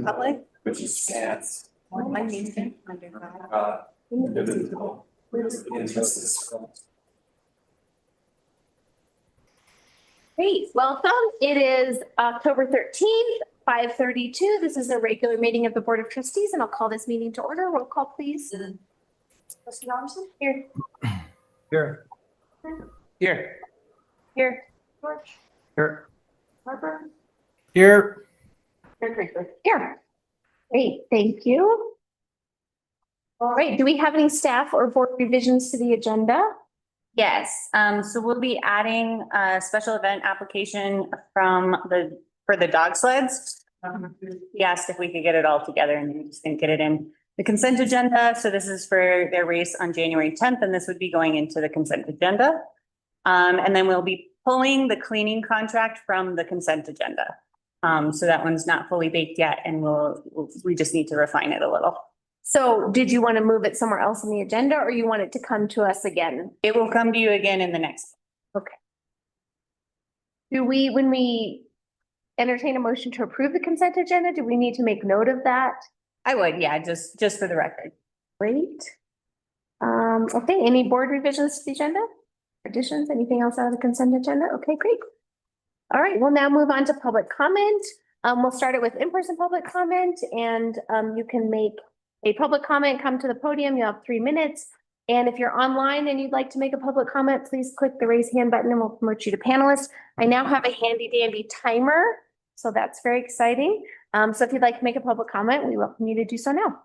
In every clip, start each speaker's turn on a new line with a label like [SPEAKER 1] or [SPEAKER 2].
[SPEAKER 1] Public.
[SPEAKER 2] Which is stands.
[SPEAKER 1] Great, welcome. It is October 13th, 5:32. This is a regular meeting of the Board of Trustees, and I'll call this meeting to order. Roll call, please. Trustee Robinson? Here.
[SPEAKER 3] Here. Here.
[SPEAKER 1] Here. George?
[SPEAKER 3] Here.
[SPEAKER 1] Harper?
[SPEAKER 3] Here.
[SPEAKER 1] Here. Great, thank you. All right, do we have any staff or board revisions to the agenda?
[SPEAKER 4] Yes, so we'll be adding a special event application for the dog sleds. He asked if we could get it all together and we just didn't get it in the consent agenda. So this is for their race on January 10th, and this would be going into the consent agenda. And then we'll be pulling the cleaning contract from the consent agenda. So that one's not fully baked yet, and we just need to refine it a little.
[SPEAKER 1] So did you want to move it somewhere else on the agenda, or you want it to come to us again?
[SPEAKER 4] It will come to you again in the next.
[SPEAKER 1] Okay. When we entertain a motion to approve the consent agenda, do we need to make note of that?
[SPEAKER 4] I would, yeah, just for the record.
[SPEAKER 1] Great. Okay, any board revisions to the agenda? Additions, anything else out of the consent agenda? Okay, great. All right, we'll now move on to public comment. We'll start it with in-person public comment, and you can make a public comment, come to the podium. You have 3 minutes. And if you're online and you'd like to make a public comment, please click the raise hand button and we'll promote you to panelist. I now have a handy dandy timer, so that's very exciting. So if you'd like to make a public comment, we welcome you to do so now.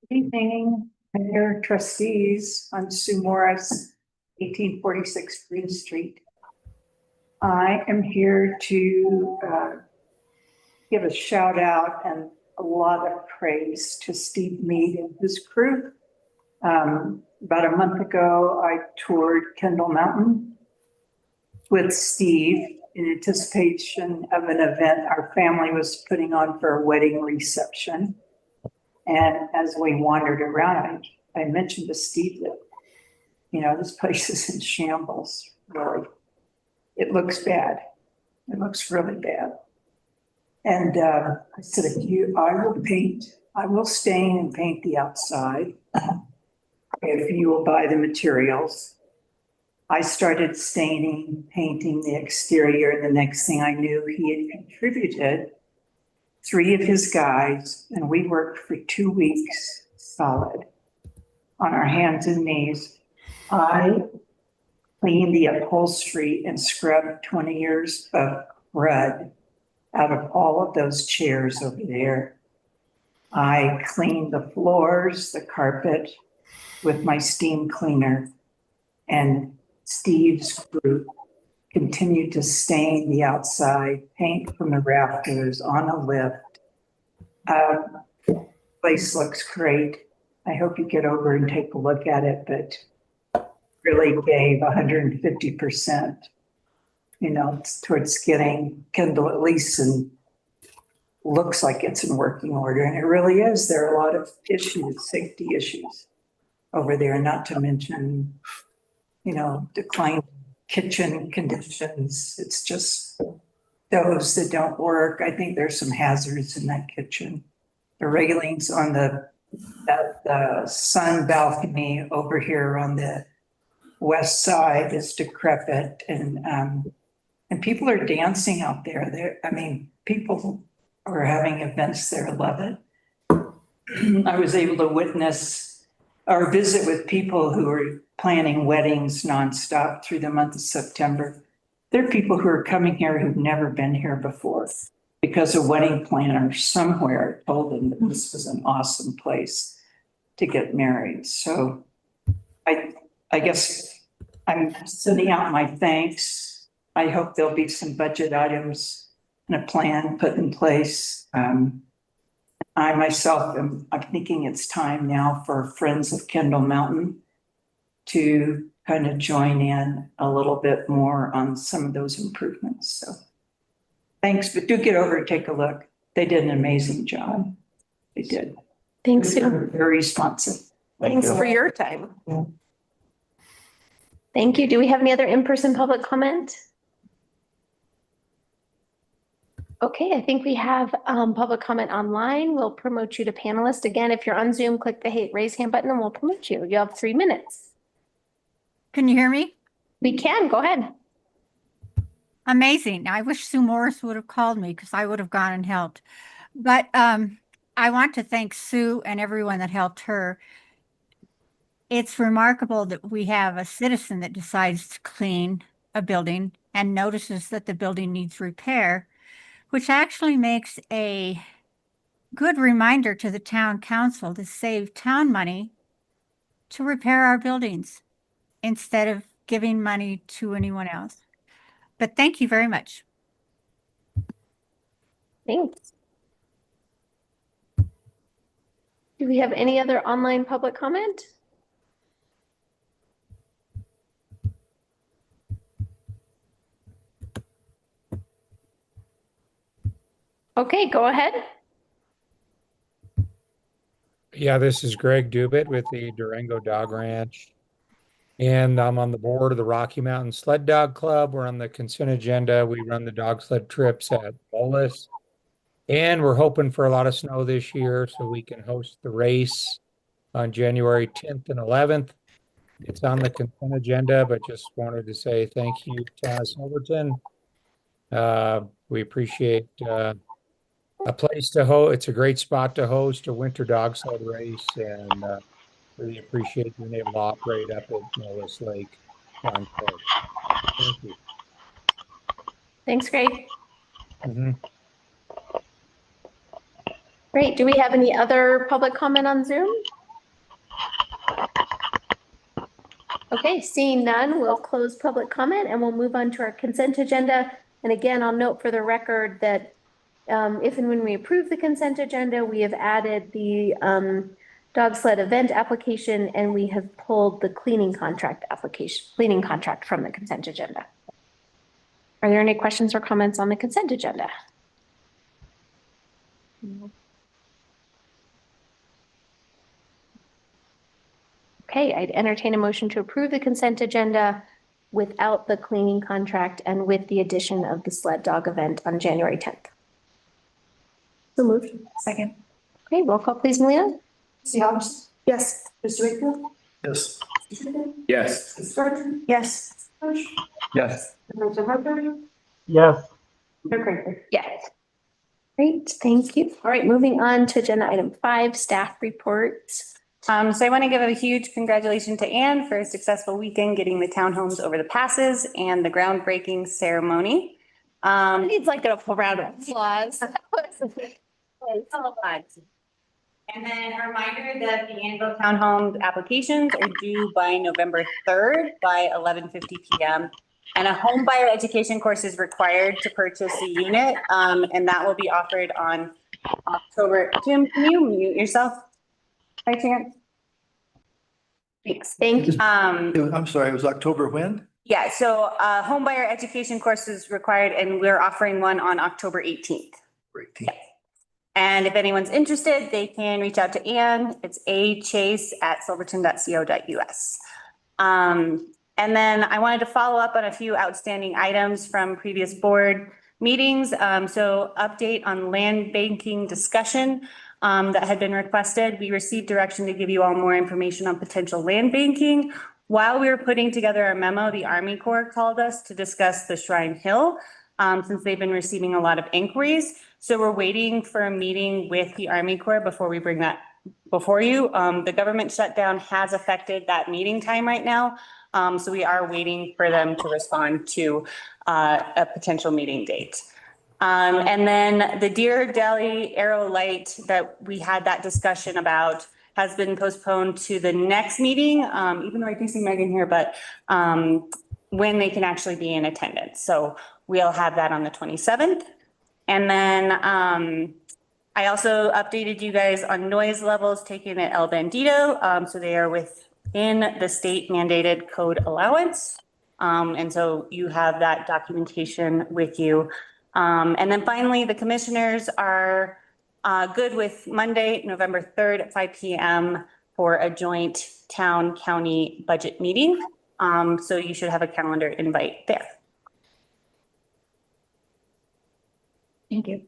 [SPEAKER 5] Good evening, Mayor, Trustees. I'm Sue Morris, 1846 Green Street. I am here to give a shout out and a lot of praise to Steve Mead and his crew. About a month ago, I toured Kendall Mountain with Steve in anticipation of an event our family was putting on for a wedding reception. And as we wandered around, I mentioned to Steve that, this place is in shambles, really. It looks bad. It looks really bad. And I said, I will stain and paint the outside if you will buy the materials. I started staining, painting the exterior, and the next thing I knew, he had contributed 3 of his guys, and we worked for 2 weeks solid on our hands and knees. I cleaned the upholstery and scrubbed 20 years of crud out of all of those chairs over there. I cleaned the floors, the carpet with my steam cleaner, and Steve's group continued to stain the outside, paint from the rafters on a lift. Place looks great. I hope you get over and take a look at it, but really gave 150%, towards getting Kendall at least and looks like it's in working order. And it really is. There are a lot of issues, safety issues over there, not to mention, declined kitchen conditions. It's just those that don't work. I think there's some hazards in that kitchen. The railings on the sun balcony over here on the west side is decrepit, and people are dancing out there. People are having events there. Love it. I was able to witness or visit with people who are planning weddings nonstop through the month of September. There are people who are coming here who've never been here before because a wedding planner somewhere told them that this was an awesome place to get married. So I guess I'm sending out my thanks. I hope there'll be some budget items and a plan put in place. I myself I'm thinking it's time now for Friends of Kendall Mountain to kind of join in a little bit more on some of those improvements. So thanks, but do get over and take a look. They did an amazing job. They did.
[SPEAKER 1] Thanks, Sue.
[SPEAKER 5] Very responsive.
[SPEAKER 1] Thanks for your time. Thank you. Do we have any other in-person public comment? Okay, I think we have public comment online. We'll promote you to panelist. Again, if you're on Zoom, click the raise hand button and we'll promote you. You have 3 minutes.
[SPEAKER 2] Can you hear me?
[SPEAKER 1] We can, go ahead.
[SPEAKER 2] Amazing. I wish Sue Morris would have called me because I would have gone and helped. But I want to thank Sue and everyone that helped her. It's remarkable that we have a citizen that decides to clean a building and notices that the building needs repair, which actually makes a good reminder to the town council to save town money to repair our buildings instead of giving money to anyone else. But thank you very much.
[SPEAKER 1] Thanks. Do we have any other online public comment? Okay, go ahead.
[SPEAKER 3] Yeah, this is Greg Dubit with the Durango Dog Ranch. And I'm on the board of the Rocky Mountain Sled Dog Club. We're on the consent agenda. We run the dog sled trips at Bolus. And we're hoping for a lot of snow this year so we can host the race on January 10th and 11th. It's on the consent agenda, but just wanted to say thank you, Town of Silverton. We appreciate a place to host. It's a great spot to host a winter dog sled race, and really appreciate being able to operate up at Willis Lake on course. Thank you.
[SPEAKER 1] Thanks, Greg.
[SPEAKER 3] Mhm.
[SPEAKER 1] Great. Do we have any other public comment on Zoom? Okay, seeing none, we'll close public comment and we'll move on to our consent agenda. And again, I'll note for the record that if and when we approve the consent agenda, we have added the dog sled event application and we have pulled the cleaning contract from the consent agenda. Are there any questions or comments on the consent agenda? Okay, I'd entertain a motion to approve the consent agenda without the cleaning contract and with the addition of the sled dog event on January 10th. So moved.
[SPEAKER 6] Second.
[SPEAKER 1] Okay, roll call please, Melina.
[SPEAKER 6] Mr. Halverson?
[SPEAKER 1] Yes.
[SPEAKER 6] Mr. Wakefield?
[SPEAKER 3] Yes.
[SPEAKER 6] Yes. Mr. Gardner?
[SPEAKER 1] Yes.
[SPEAKER 6] Bush?
[SPEAKER 3] Yes.
[SPEAKER 6] Mr. Harper?
[SPEAKER 3] Yes.
[SPEAKER 6] Mayor Craig?
[SPEAKER 1] Yes. Great, thank you. All right, moving on to agenda item 5, staff reports.
[SPEAKER 4] So I want to give a huge congratulations to Anne for a successful weekend getting the townhomes over the passes and the groundbreaking ceremony.
[SPEAKER 1] Needs like a full round of applause.
[SPEAKER 4] And then a reminder that the Annville Townhome applications are due by November 3rd by 11:50 p.m. And a home buyer education course is required to purchase a unit. And that will be offered on October. Jim, can you mute yourself by chance?
[SPEAKER 1] Thanks, thank you.
[SPEAKER 7] I'm sorry, it was October when?
[SPEAKER 4] Yeah, so home buyer education course is required and we're offering one on October 18th.
[SPEAKER 7] Great.
[SPEAKER 4] And if anyone's interested, they can reach out to Anne. It's achase@silverton.co.us. And then I wanted to follow up on a few outstanding items from previous board meetings. So update on land banking discussion that had been requested. We received direction to give you all more information on potential land banking. While we were putting together our memo, the Army Corps called us to discuss the Shrine Hill since they've been receiving a lot of inquiries. So we're waiting for a meeting with the Army Corps before we bring that before you. The government shutdown has affected that meeting time right now. So we are waiting for them to respond to a potential meeting date. And then the Deer Deli Arrow Light that we had that discussion about has been postponed to the next meeting, even though I do see Megan here, but when they can actually be in attendance. So we'll have that on the 27th. And then I also updated you guys on noise levels taken at El Bandito. So they are within the state mandated code allowance. And so you have that documentation with you. And then finally, the commissioners are good with Monday, November 3rd at 5 p.m. for a joint town-county budget meeting. So you should have a calendar invite there.
[SPEAKER 2] Thank you.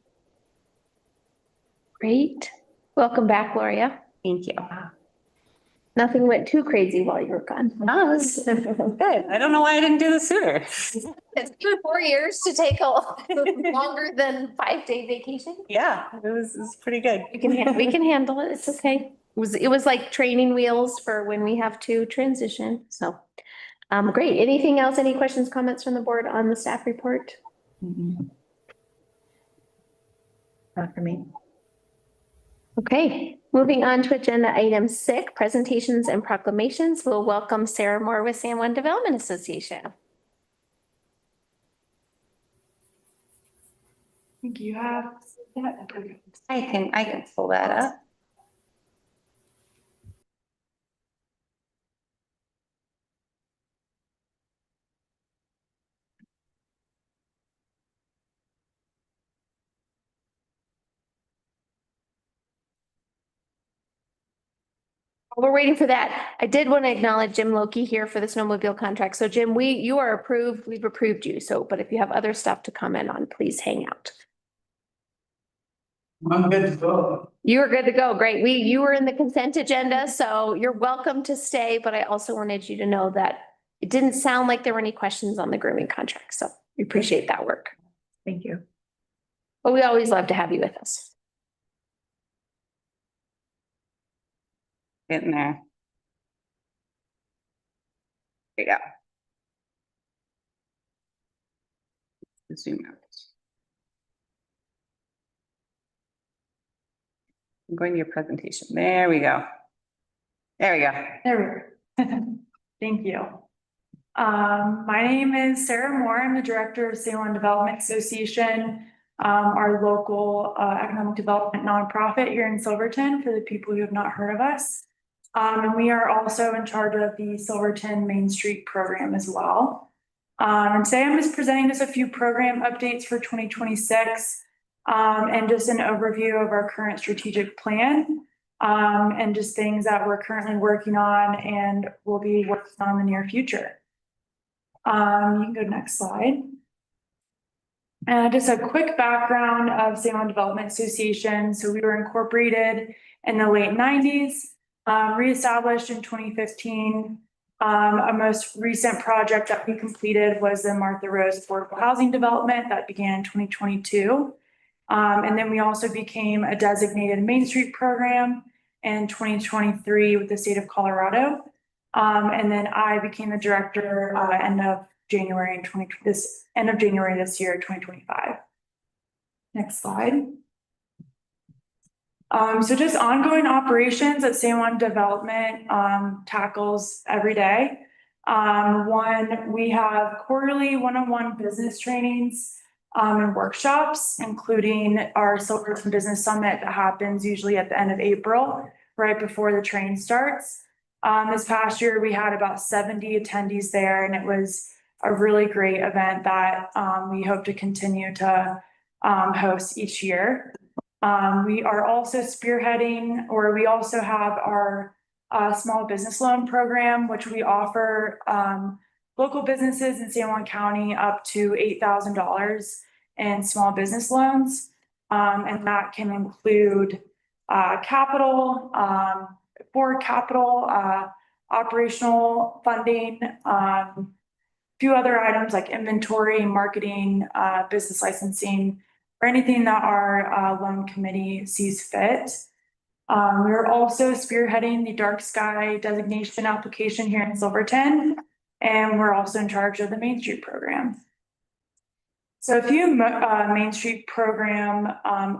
[SPEAKER 1] Great. Welcome back, Gloria.
[SPEAKER 4] Thank you.
[SPEAKER 1] Nothing went too crazy while you were gone.
[SPEAKER 4] No, this is good. I don't know why I didn't do this sooner.
[SPEAKER 1] It's been 4 years to take a longer than 5-day vacation.
[SPEAKER 4] Yeah, it was pretty good.
[SPEAKER 1] We can handle it. It's okay. It was like training wheels for when we have to transition. So, great. Anything else? Any questions, comments from the board on the staff report?
[SPEAKER 2] Not for me.
[SPEAKER 1] Okay, moving on to agenda item 6, presentations and proclamations. We'll welcome Sarah Moore with San Juan Development Association.
[SPEAKER 6] Thank you. Have that.
[SPEAKER 4] I can pull that up.
[SPEAKER 1] While we're waiting for that, I did want to acknowledge Jim Loki here for the snowmobile contract. So Jim, you are approved. We've approved you. So, but if you have other stuff to comment on, please hang out.
[SPEAKER 7] I'm good to go.
[SPEAKER 1] You are good to go. Great. You were in the consent agenda, so you're welcome to stay, but I also wanted you to know that it didn't sound like there were any questions on the grooming contract, so we appreciate that work.
[SPEAKER 2] Thank you.
[SPEAKER 1] But we always love to have you with us.
[SPEAKER 4] Getting there. There you go. Zoom out. I'm going to your presentation. There we go. There we go.
[SPEAKER 6] There we go. Thank you. My name is Sarah Moore. I'm the director of San Juan Development Association, our local economic development nonprofit here in Silverton for the people who have not heard of us. And we are also in charge of the Silverton Main Street program as well. And today I'm just presenting just a few program updates for 2026 and just an overview of our current strategic plan. And just things that we're currently working on and will be working on in the near future. You can go to next slide. Just a quick background of San Juan Development Association. So we were incorporated in the late 90s, reestablished in 2015. A most recent project that we completed was the Martha Rose Affordable Housing Development that began in 2022. And then we also became a designated Main Street program in 2023 with the state of Colorado. And then I became the director end of January this year, 2025. Next slide. So just ongoing operations that San Juan Development tackles every day. One, we have quarterly one-on-one business trainings and workshops, including our Silverton Business Summit that happens usually at the end of April, right before the train starts. This past year, we had about 70 attendees there, and it was a really great event that we hope to continue to host each year. We are also spearheading, or we also have our small business loan program, which we offer local businesses in San Juan County up to $8,000 in small business loans. And that can include capital, operational funding, a few other items like inventory, marketing, business licensing, or anything that our loan committee sees fit. We're also spearheading the dark sky designation application here in Silverton, and we're also in charge of the Main Street program. So a few Main Street program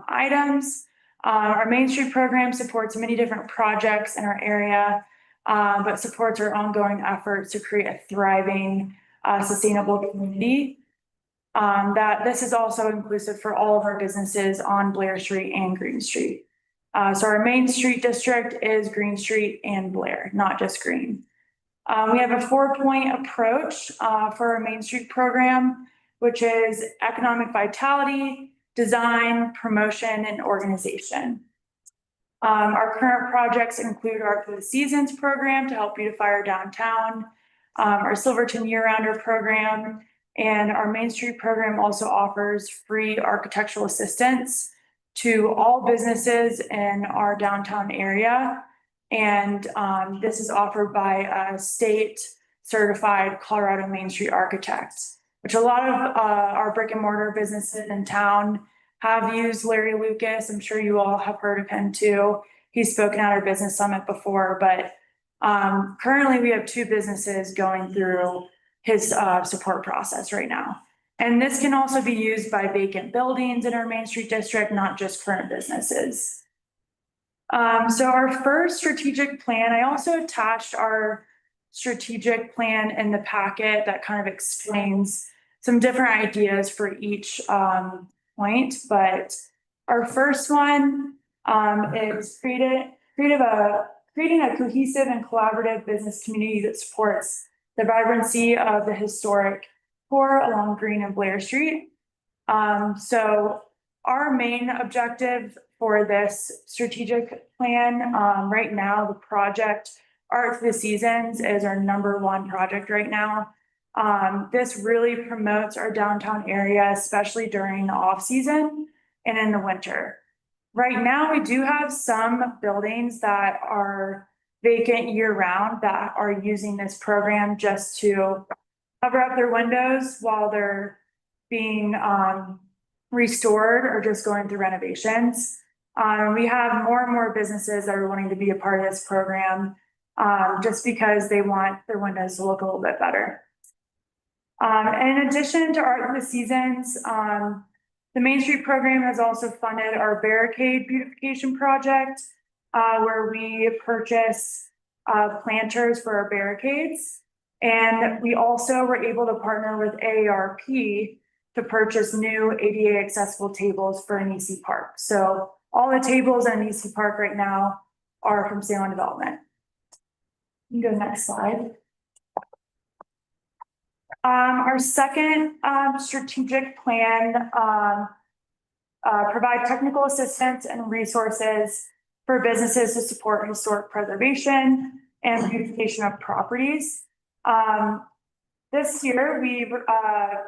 [SPEAKER 6] items. Our Main Street program supports many different projects in our area, but supports our ongoing efforts to create a thriving, sustainable community. This is also inclusive for all of our businesses on Blair Street and Green Street. So our Main Street district is Green Street and Blair, not just Green. We have a 4-point approach for our Main Street program, which is economic vitality, design, promotion, and organization. Our current projects include our For the Seasons program to help beautify our downtown, our Silverton Year-Rounder program, and our Main Street program also offers free architectural assistance to all businesses in our downtown area. And this is offered by a state certified Colorado Main Street architect, which a lot of our brick and mortar businesses in town have used Larry Lucas. I'm sure you all have heard of him too. He's spoken at our business summit before, but currently we have 2 businesses going through his support process right now. And this can also be used by vacant buildings in our Main Street district, not just current businesses. So our first strategic plan, I also attached our strategic plan in the packet that kind of explains some different ideas for each point. But our first one is creating a cohesive and collaborative business community that supports the vibrancy of the historic core along Green and Blair Street. So our main objective for this strategic plan, right now, the project Art for the Seasons is our #1 project right now. This really promotes our downtown area, especially during the off season and in the winter. Right now, we do have some buildings that are vacant year round that are using this program just to cover up their windows while they're being restored or just going through renovations. We have more and more businesses that are wanting to be a part of this program just because they want their windows to look a little bit better. In addition to Art of the Seasons, the Main Street program has also funded our barricade beautification project, where we purchase planters for our barricades. And we also were able to partner with AARP to purchase new ADA accessible tables for Anisi Park. So all the tables in Anisi Park right now are from Salem Development. You can go next slide. Our second strategic plan provide technical assistance and resources for businesses to support historic preservation and beautification of properties. This year, we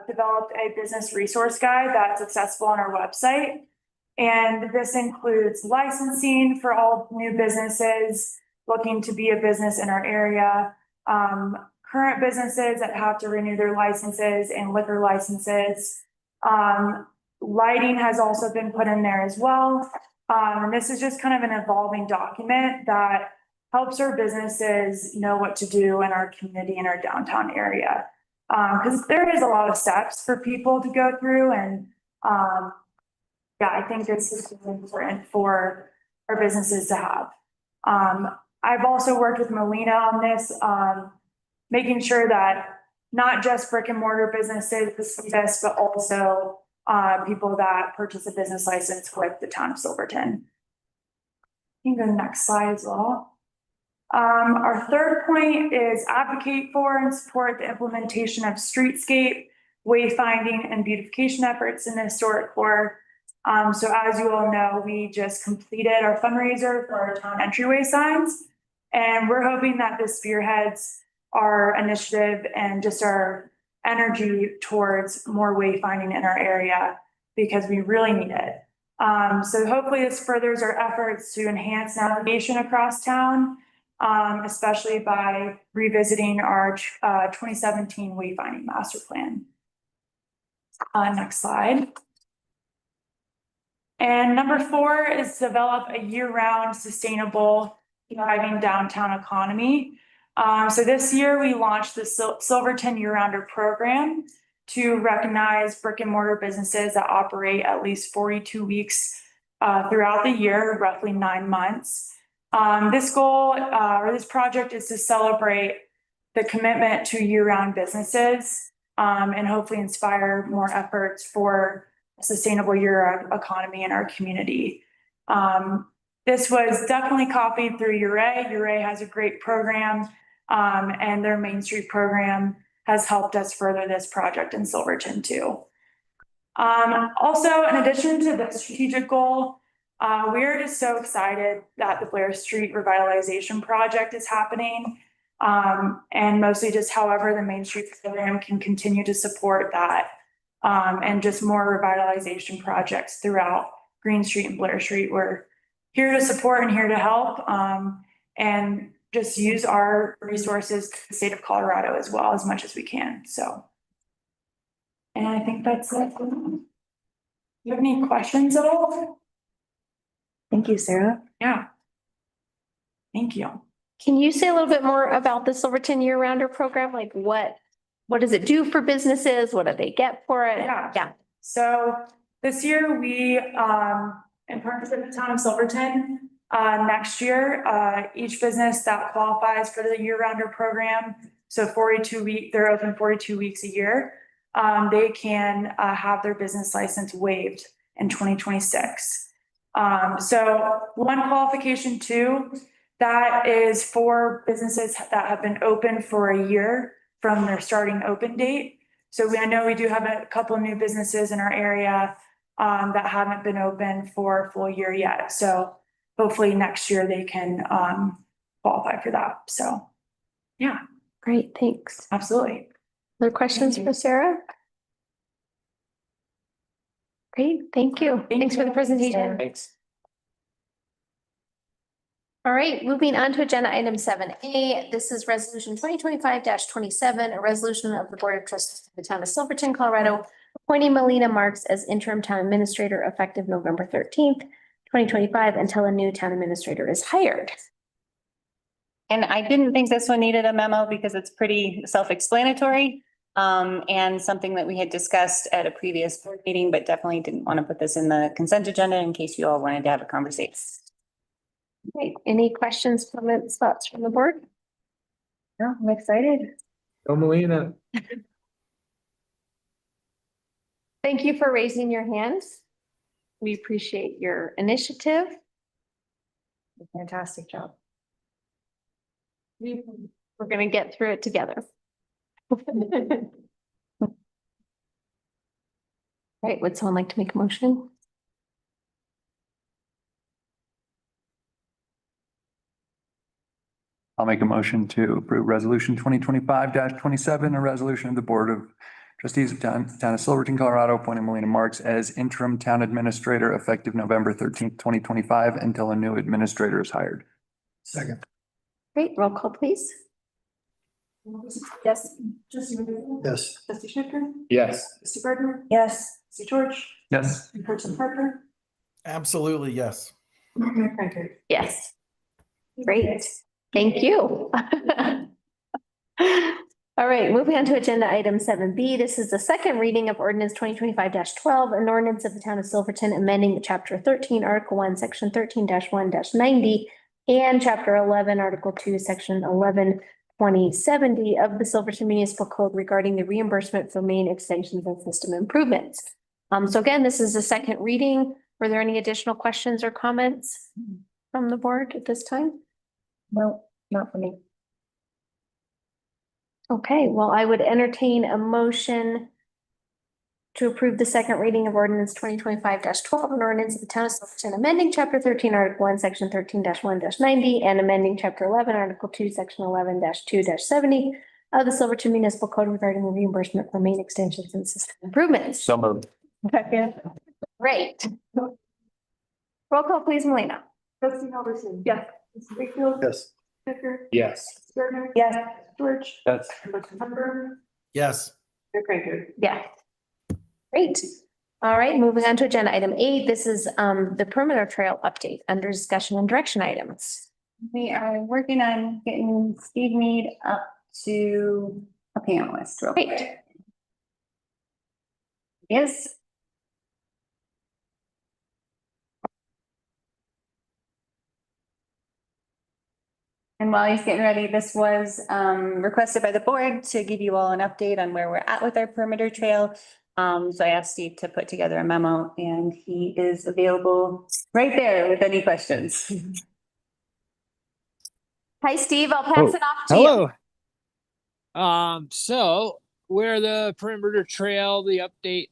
[SPEAKER 6] developed a business resource guide that's accessible on our website. And this includes licensing for all new businesses looking to be a business in our area, current businesses that have to renew their licenses and liquor licenses. Lighting has also been put in there as well. And this is just kind of an evolving document that helps our businesses know what to do in our community, in our downtown area. Because there is a lot of steps for people to go through. And yeah, I think this is important for our businesses to have. I've also worked with Melina on this, making sure that not just brick and mortar businesses see this, but also people that purchase a business license with the town of Silverton. You can go to the next slide as well. Our third point is advocate for and support the implementation of streetscape, wayfinding, and beautification efforts in the historic core. So as you all know, we just completed our fundraiser for our town entryway signs, and we're hoping that this spearheads our initiative and just our energy towards more wayfinding in our area because we really need it. So hopefully this furthers our efforts to enhance navigation across town, especially by revisiting our 2017 wayfinding master plan. Next slide. And number 4 is develop a year-round sustainable thriving downtown economy. So this year we launched the Silverton Year-Rounder program to recognize brick and mortar businesses that operate at least 42 weeks throughout the year, roughly 9 months. This goal or this project is to celebrate the commitment to year-round businesses and hopefully inspire more efforts for a sustainable year-round economy in our community. This was definitely copied through URA. URA has a great program, and their Main Street program has helped us further this project in Silverton too. Also, in addition to the strategic goal, we are just so excited that the Blair Street revitalization project is happening. And mostly just however the Main Street program can continue to support that. And just more revitalization projects throughout Green Street and Blair Street. We're here to support and here to help, and just use our resources to the state of Colorado as well as much as we can, so. And I think that's it. You have any questions at all?
[SPEAKER 1] Thank you, Sarah.
[SPEAKER 6] Yeah. Thank you.
[SPEAKER 1] Can you say a little bit more about the Silverton Year-Rounder program? Like what does it do for businesses? What do they get for it?
[SPEAKER 6] Yeah. So this year we, in partnership with the town of Silverton, next year, each business that qualifies for the year-rounder program, so 42 week, they're open 42 weeks a year. They can, have their business license waived in 2026. So one qualification too, that is for businesses that have been open for a year from their starting open date. So I know we do have a couple of new businesses in our area that haven't been open for a full year yet. So hopefully next year they can qualify for that. So yeah,
[SPEAKER 1] Great, thanks.
[SPEAKER 6] absolutely.
[SPEAKER 1] Other questions for Sarah? Great, thank you. Thanks for the presentation.
[SPEAKER 5] Thanks.
[SPEAKER 1] All right, moving on to agenda item 7A. This is resolution 2025-27, a resolution of the Board of Trustees of the Town of Silverton, Colorado, appointing Melina Marks as interim town administrator effective November 13th, 2025, until a new town administrator is hired.
[SPEAKER 4] And I didn't think this one needed a memo because it's pretty self-explanatory. And something that we had discussed at a previous board meeting, but definitely didn't want to put this in the consent agenda in case you all wanted to have a conversation.
[SPEAKER 1] Okay, any questions, comments, thoughts from the board?
[SPEAKER 4] No, I'm excited.
[SPEAKER 3] Go Melina.
[SPEAKER 1] Thank you for raising your hands. We appreciate your initiative.
[SPEAKER 4] Fantastic job.
[SPEAKER 1] We're going to get through it together. Right, would someone like to make a motion?
[SPEAKER 7] I'll make a motion to approve resolution 2025-27, a resolution of the Board of Trustees of Town of Silverton, Colorado, appointing Melina Marks as interim town administrator effective November 13th, 2025, until a new administrator is hired. Second.
[SPEAKER 1] Great, roll call, please.
[SPEAKER 6] Yes.
[SPEAKER 7] Yes.
[SPEAKER 6] Trustee Schnicker?
[SPEAKER 3] Yes.
[SPEAKER 6] Trustee Gardner?
[SPEAKER 4] Yes.
[SPEAKER 6] Trustee George?
[SPEAKER 7] Yes.
[SPEAKER 6] Person Parker?
[SPEAKER 8] Absolutely, yes.
[SPEAKER 6] Mayor Crankert?
[SPEAKER 1] Yes. Great, thank you. All right, moving on to agenda item 7B. This is the second reading of ordinance 2025-12, an ordinance of the town of Silverton amending chapter 13, article 1, section 13-1-90, and chapter 11, article 2, section 11-2070 of the Silverton Municipal Code regarding the reimbursement for main extensions and system improvements. So again, this is the second reading. Were there any additional questions or comments from the board at this time?
[SPEAKER 4] No, not for me.
[SPEAKER 1] Okay, well, I would entertain a motion to approve the second reading of ordinance 2025-12, an ordinance of the town of Silverton amending chapter 13, article 1, section 13-1-90, and amending chapter 11, article 2, section 11-2-70 of the Silverton Municipal Code regarding the reimbursement for main extensions and system improvements.
[SPEAKER 7] So moved.
[SPEAKER 1] Great. Roll call, please, Melina.
[SPEAKER 6] Trustee Alderson? Yes. Trustee Wakefield?
[SPEAKER 7] Yes.
[SPEAKER 6] Schnicker?
[SPEAKER 3] Yes.
[SPEAKER 6] Gardner?
[SPEAKER 4] Yes.
[SPEAKER 6] George?
[SPEAKER 7] Yes.
[SPEAKER 6] Person Parker?
[SPEAKER 8] Yes.
[SPEAKER 6] Mayor Crankert?
[SPEAKER 1] Yeah. Great. All right, moving on to agenda item 8. This is the perimeter trail update under discussion and direction items.
[SPEAKER 4] We are working on getting Steve Mead up to a panelist real quick.
[SPEAKER 1] Great.
[SPEAKER 4] Yes. And while he's getting ready, this was requested by the board to give you all an update on where we're at with our perimeter trail. So I asked Steve to put together a memo and he is available right there with any questions.
[SPEAKER 1] Hi, Steve. I'll pass it off to you.
[SPEAKER 9] Hello. So where the perimeter trail, the update,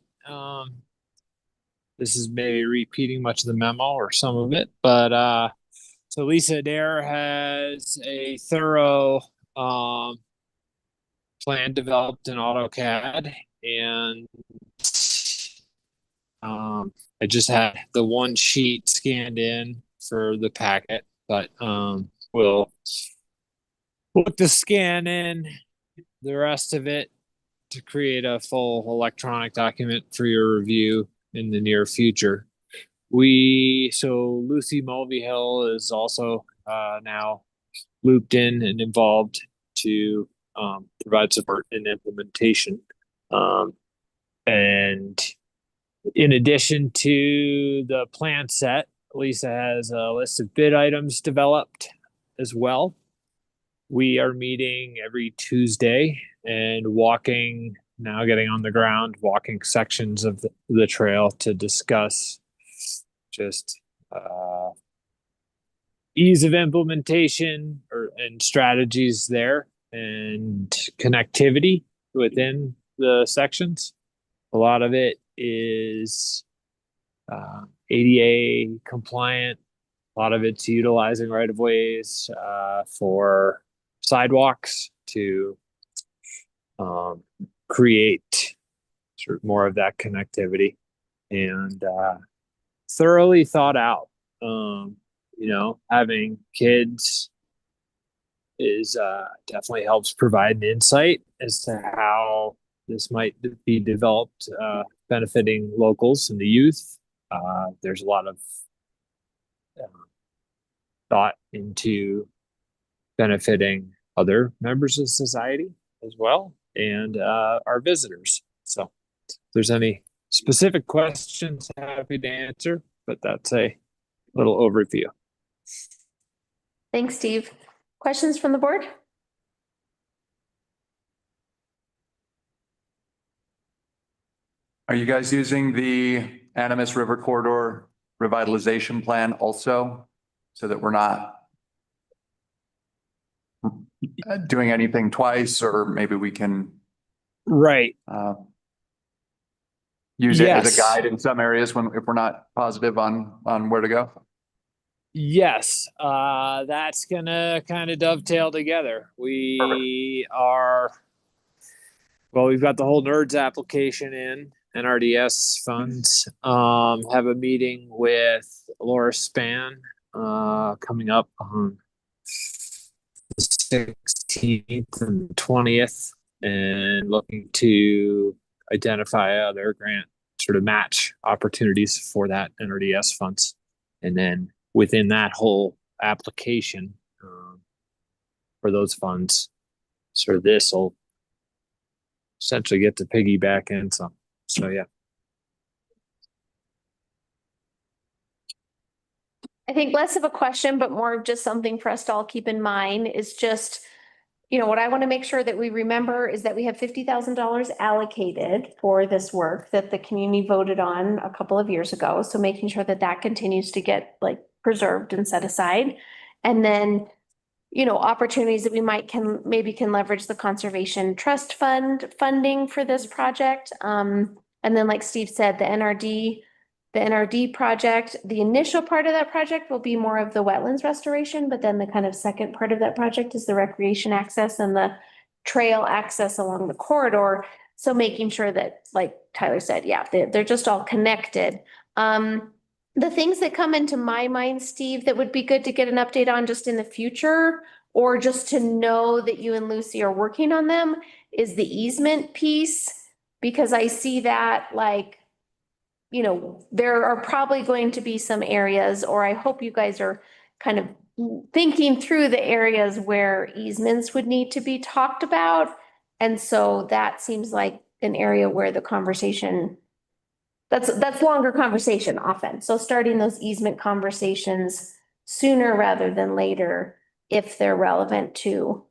[SPEAKER 9] this is maybe repeating much of the memo or some of it, but so Lisa Adair has a thorough plan developed in AutoCAD, and I just had the one sheet scanned in for the packet, but we'll look to scan in the rest of it to create a full electronic document for your review in the near future. So Lucy Mulvihill is also now looped in and involved to provide support in implementation. And in addition to the plan set, Lisa has a list of bid items developed as well. We are meeting every Tuesday and getting on the ground, walking sections of the trail to discuss just ease of implementation and strategies there, and connectivity within the sections. A lot of it is ADA compliant. A lot of it's utilizing right of ways for sidewalks to create sort of more of that connectivity, and thoroughly thought out. Having kids is definitely helps provide an insight as to how this might be developed, benefiting locals and the youth. There's a lot of thought into benefiting other members of society as well, and our visitors. So if there's any specific questions, happy to answer, but that's a little overview.
[SPEAKER 1] Thanks, Steve. Questions from the board?
[SPEAKER 7] Are you guys using the Animas River Corridor revitalization plan also, so that we're not doing anything twice, or maybe we can
[SPEAKER 9] Right.
[SPEAKER 7] use it as
[SPEAKER 9] Yes.
[SPEAKER 7] a guide in some areas if we're not positive on where to go?
[SPEAKER 9] Yes, that's gonna kind of dovetail together. We've got the whole NERDS application in NRDS funds. Have a meeting with Laura Span coming up on the 16th and 20th, and looking to identify other grant sort of match opportunities for that NRDS funds. And then within that whole application for those funds, sort of this will essentially get to piggyback in some. So yeah.
[SPEAKER 1] I think less of a question, but more of just something for us to all keep in mind is just, what I want to make sure that we remember is that we have $50,000 allocated for this work that the community voted on a couple of years ago. So making sure that that continues to get preserved and set aside. And then, opportunities that we can leverage the Conservation Trust Fund funding for this project. And then like Steve said, the NRD project, the initial part of that project will be more of the wetlands restoration, but then the kind of second part of that project is the recreation access and the trail access along the corridor. So making sure that, like Tyler said, yeah, they're just all connected. The things that come into my mind, Steve, that would be good to get an update on just in the future, or just to know that you and Lucy are working on them, is the easement piece, because I see that there are probably going to be some areas, or I hope you guys are kind of thinking through the areas where easements would need to be talked about. And so that seems like an area where the conversation, that's longer conversation often. So starting those easement conversations sooner rather than later, if they're relevant to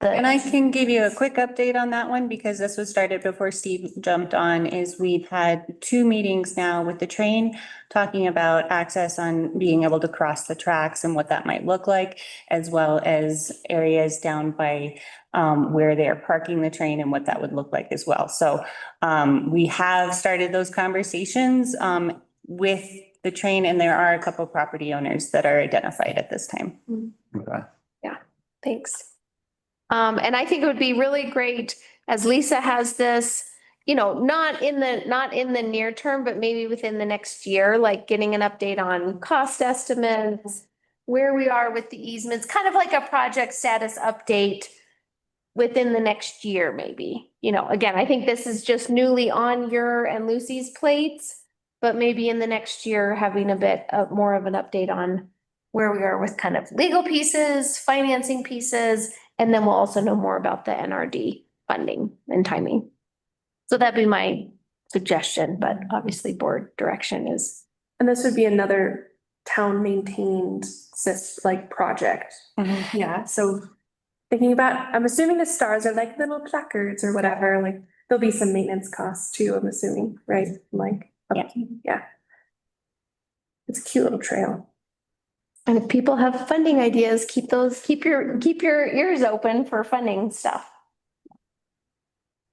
[SPEAKER 4] And I can give you a quick update on that one, because this was started before Steve jumped on. Is we've had 2 meetings now with the train talking about access on being able to cross the tracks and what that might look like, as well as areas down by where they're parking the train and what that would look like as well. So we have started those conversations with the train, and there are a couple property owners that are identified at this time.
[SPEAKER 7] Okay.
[SPEAKER 1] Yeah, thanks. And I think it would be really great as Lisa has this, you know, not in the near term, but maybe within the next year, like getting an update on cost estimates, where we are with the easements, kind of like a project status update within the next year, maybe. You know, again, I think this is just newly on your and Lucy's plates, but maybe in the next year, having a bit of more of an update on where we are with kind of legal pieces, financing pieces, and then we'll also know more about the NRD funding and timing. So that'd be my suggestion, but obviously board direction is.
[SPEAKER 10] And this would be another town maintained like project. Yeah, so thinking about, I'm assuming the stars are like little placards or whatever, like there'll be some maintenance costs too, I'm assuming, right? Like, upkeep, yeah. It's a cute little trail.
[SPEAKER 1] And if people have funding ideas, keep your ears open for funding stuff.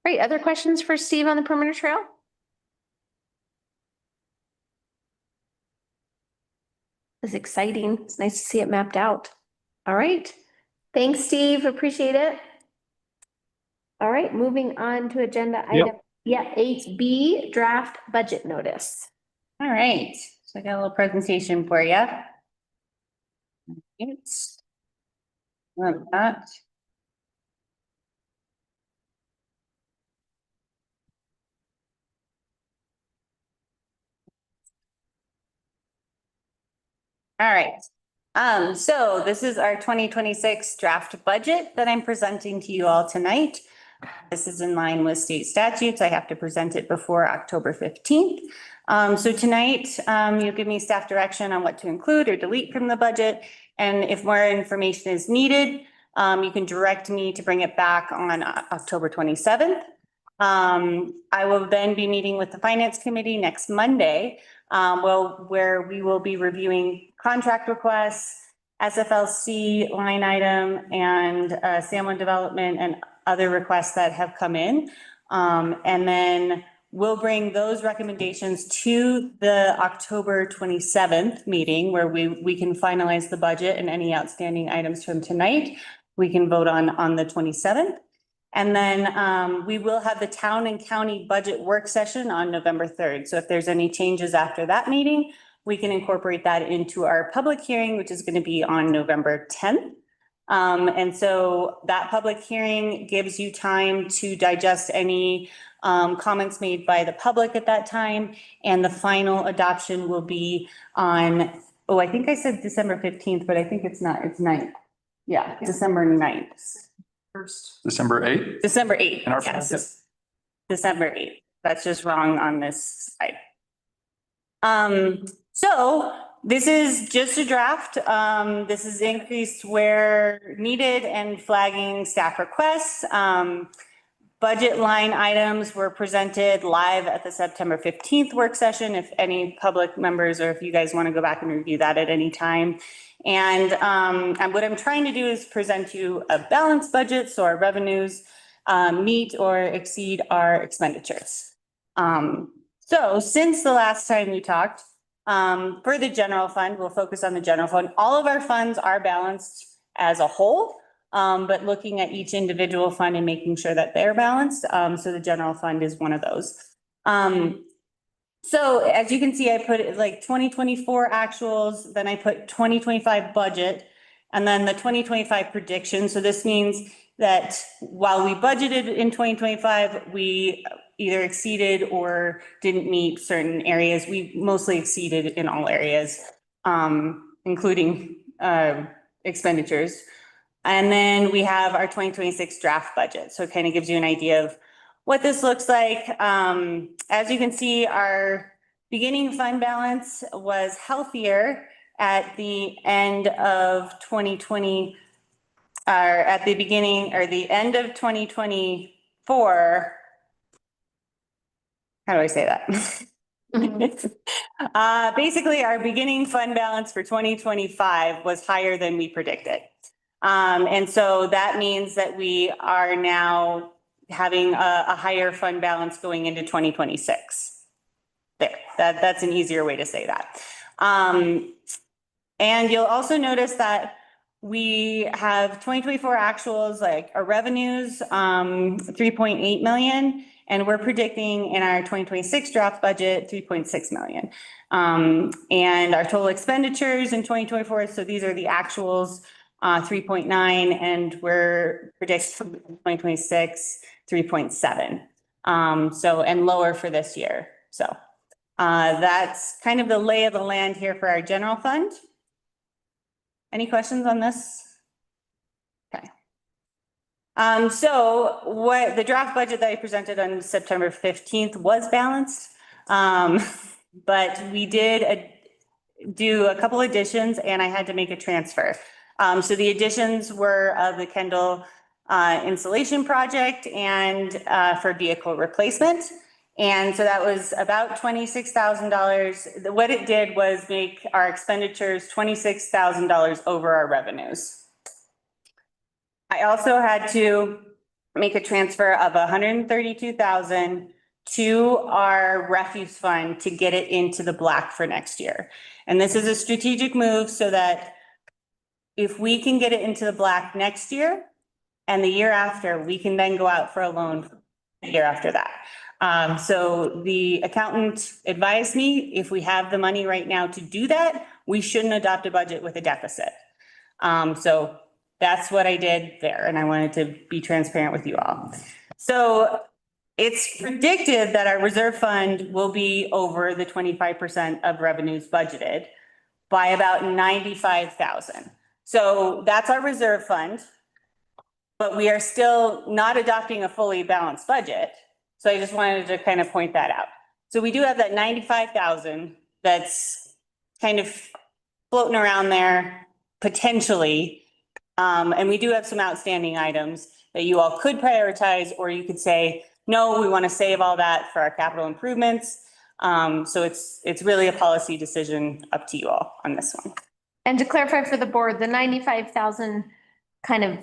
[SPEAKER 1] Great, other questions for Steve on the perimeter trail? It's exciting. It's nice to see it mapped out. All right. Thanks, Steve. Appreciate it. All right, moving on to agenda item, 8B, draft budget notice.
[SPEAKER 4] All right, so I got a little presentation for you. Love that. All right. So this is our 2026 draft budget that I'm presenting to you all tonight. This is in line with state statutes. I have to present it before October 15th. So tonight, you'll give me staff direction on what to include or delete from the budget. And if more information is needed, you can direct me to bring it back on October 27th. I will then be meeting with the Finance Committee next Monday, where we will be reviewing contract requests, SFLC line item, and salmon development and other requests that have come in. And then we'll bring those recommendations to the October 27th meeting where we can finalize the budget and any outstanding items from tonight. We can vote on the 27th. And then we will have the town and county budget work session on November 3rd. So if there's any changes after that meeting, we can incorporate that into our public hearing, which is going to be on November 10th. And so that public hearing gives you time to digest any comments made by the public at that time. And the final adoption will be on, I think I said December 15th, but I think it's not, it's 9th. Yeah, December 9th.
[SPEAKER 7] December 8th?
[SPEAKER 4] December 8th.
[SPEAKER 7] In our
[SPEAKER 4] Yes. December 8th. That's just wrong on this side. So this is just a draft. This is increased where needed and flagging staff requests. Budget line items were presented live at the September 15th work session. If any public members or if you guys want to go back and review that at any time. And what I'm trying to do is present you a balanced budget so our revenues meet or exceed our expenditures. So since the last time we talked, for the general fund, we'll focus on the general fund. All of our funds are balanced as a whole, but looking at each individual fund and making sure that they're balanced. So the general fund is one of those. So as you can see, I put it like 2024 actuals, then I put 2025 budget, and then the 2025 prediction. So this means that while we budgeted in 2025, we either exceeded or didn't meet certain areas. We mostly exceeded in all areas, including expenditures. And then we have our 2026 draft budget. So it kind of gives you an idea of what this looks like. As you can see, our beginning fund balance was healthier at the end of 2020, or at the beginning or the end of 2024. How do I say that? Basically, our beginning fund balance for 2025 was higher than we predicted. And so that means that we are now having a higher fund balance going into 2026. There, that's an easier way to say that. And you'll also notice that we have 2024 actuals, like our revenues, 3.8 million. And we're predicting in our 2026 draft budget, 3.6 million. And our total expenditures in 2024, so these are the actuals, 3.9, and we're predicting 2026, 3.7. So, and lower for this year. So that's kind of the lay of the land here for our general fund. Any questions on this? Okay. So what the draft budget that I presented on September 15th was balanced. But we did do a couple additions and I had to make a transfer. So the additions were of the Kendall installation project and for vehicle replacement. And so that was about $26,000. What it did was make our expenditures $26,000 over our revenues. I also had to make a transfer of $132,000 to our refuse fund to get it into the black for next year. And this is a strategic move so that if we can get it into the black next year and the year after, we can then go out for a loan the year after that. So the accountant advised me if we have the money right now to do that, we shouldn't adopt a budget with a deficit. So that's what I did there. And I wanted to be transparent with you all. So it's predicted that our reserve fund will be over the 25% of revenues budgeted by about 95,000. So that's our reserve fund, but we are still not adopting a fully balanced budget. So I just wanted to kind of point that out. So we do have that 95,000 that's kind of floating around there potentially. And we do have some outstanding items that you all could prioritize, or you could say, no, we want to save all that for our capital improvements. So it's really a policy decision up to you all on this one.
[SPEAKER 1] And to clarify for the board, the 95,000 kind of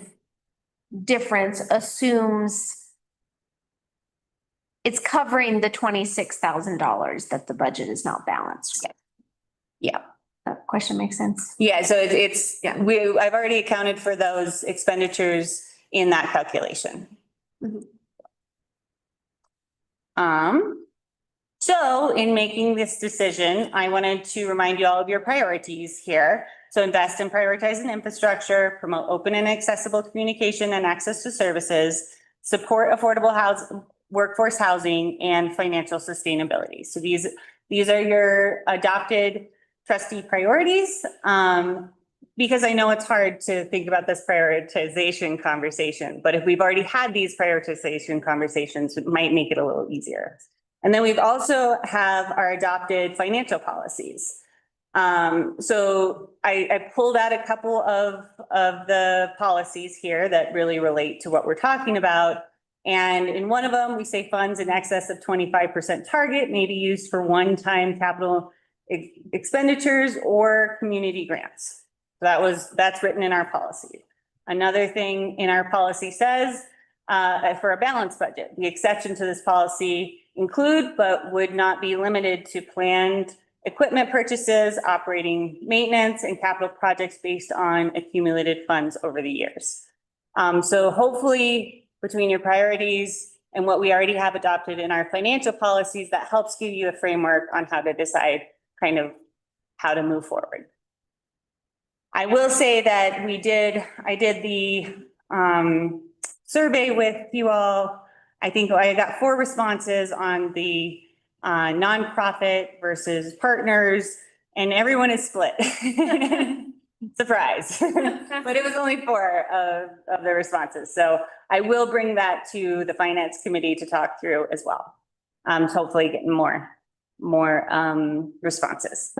[SPEAKER 1] difference assumes it's covering the $26,000 that the budget is not balanced.
[SPEAKER 4] Yeah.
[SPEAKER 1] That question makes sense.
[SPEAKER 4] Yeah, so I've already accounted for those expenditures in that calculation. So in making this decision, I wanted to remind you all of your priorities here. So invest and prioritize in infrastructure, promote open and accessible communication and access to services, support affordable workforce housing, and financial sustainability. So these are your adopted trustee priorities. Because I know it's hard to think about this prioritization conversation, but if we've already had these prioritization conversations, it might make it a little easier. And then we've also have our adopted financial policies. So I pulled out a couple of the policies here that really relate to what we're talking about. And in one of them, we say funds in excess of 25% target may be used for one-time capital expenditures or community grants. That's written in our policy. Another thing in our policy says for a balanced budget, the exception to this policy include but would not be limited to planned equipment purchases, operating maintenance, and capital projects based on accumulated funds over the years. So hopefully between your priorities and what we already have adopted in our financial policies, that helps give you a framework on how to decide kind of how to move forward. I will say that I did the survey with you all. I think I got 4 responses on the nonprofit versus partners, and everyone is split. Surprise. But it was only 4 of the responses. So I will bring that to the finance committee to talk through as well. So hopefully getting more responses.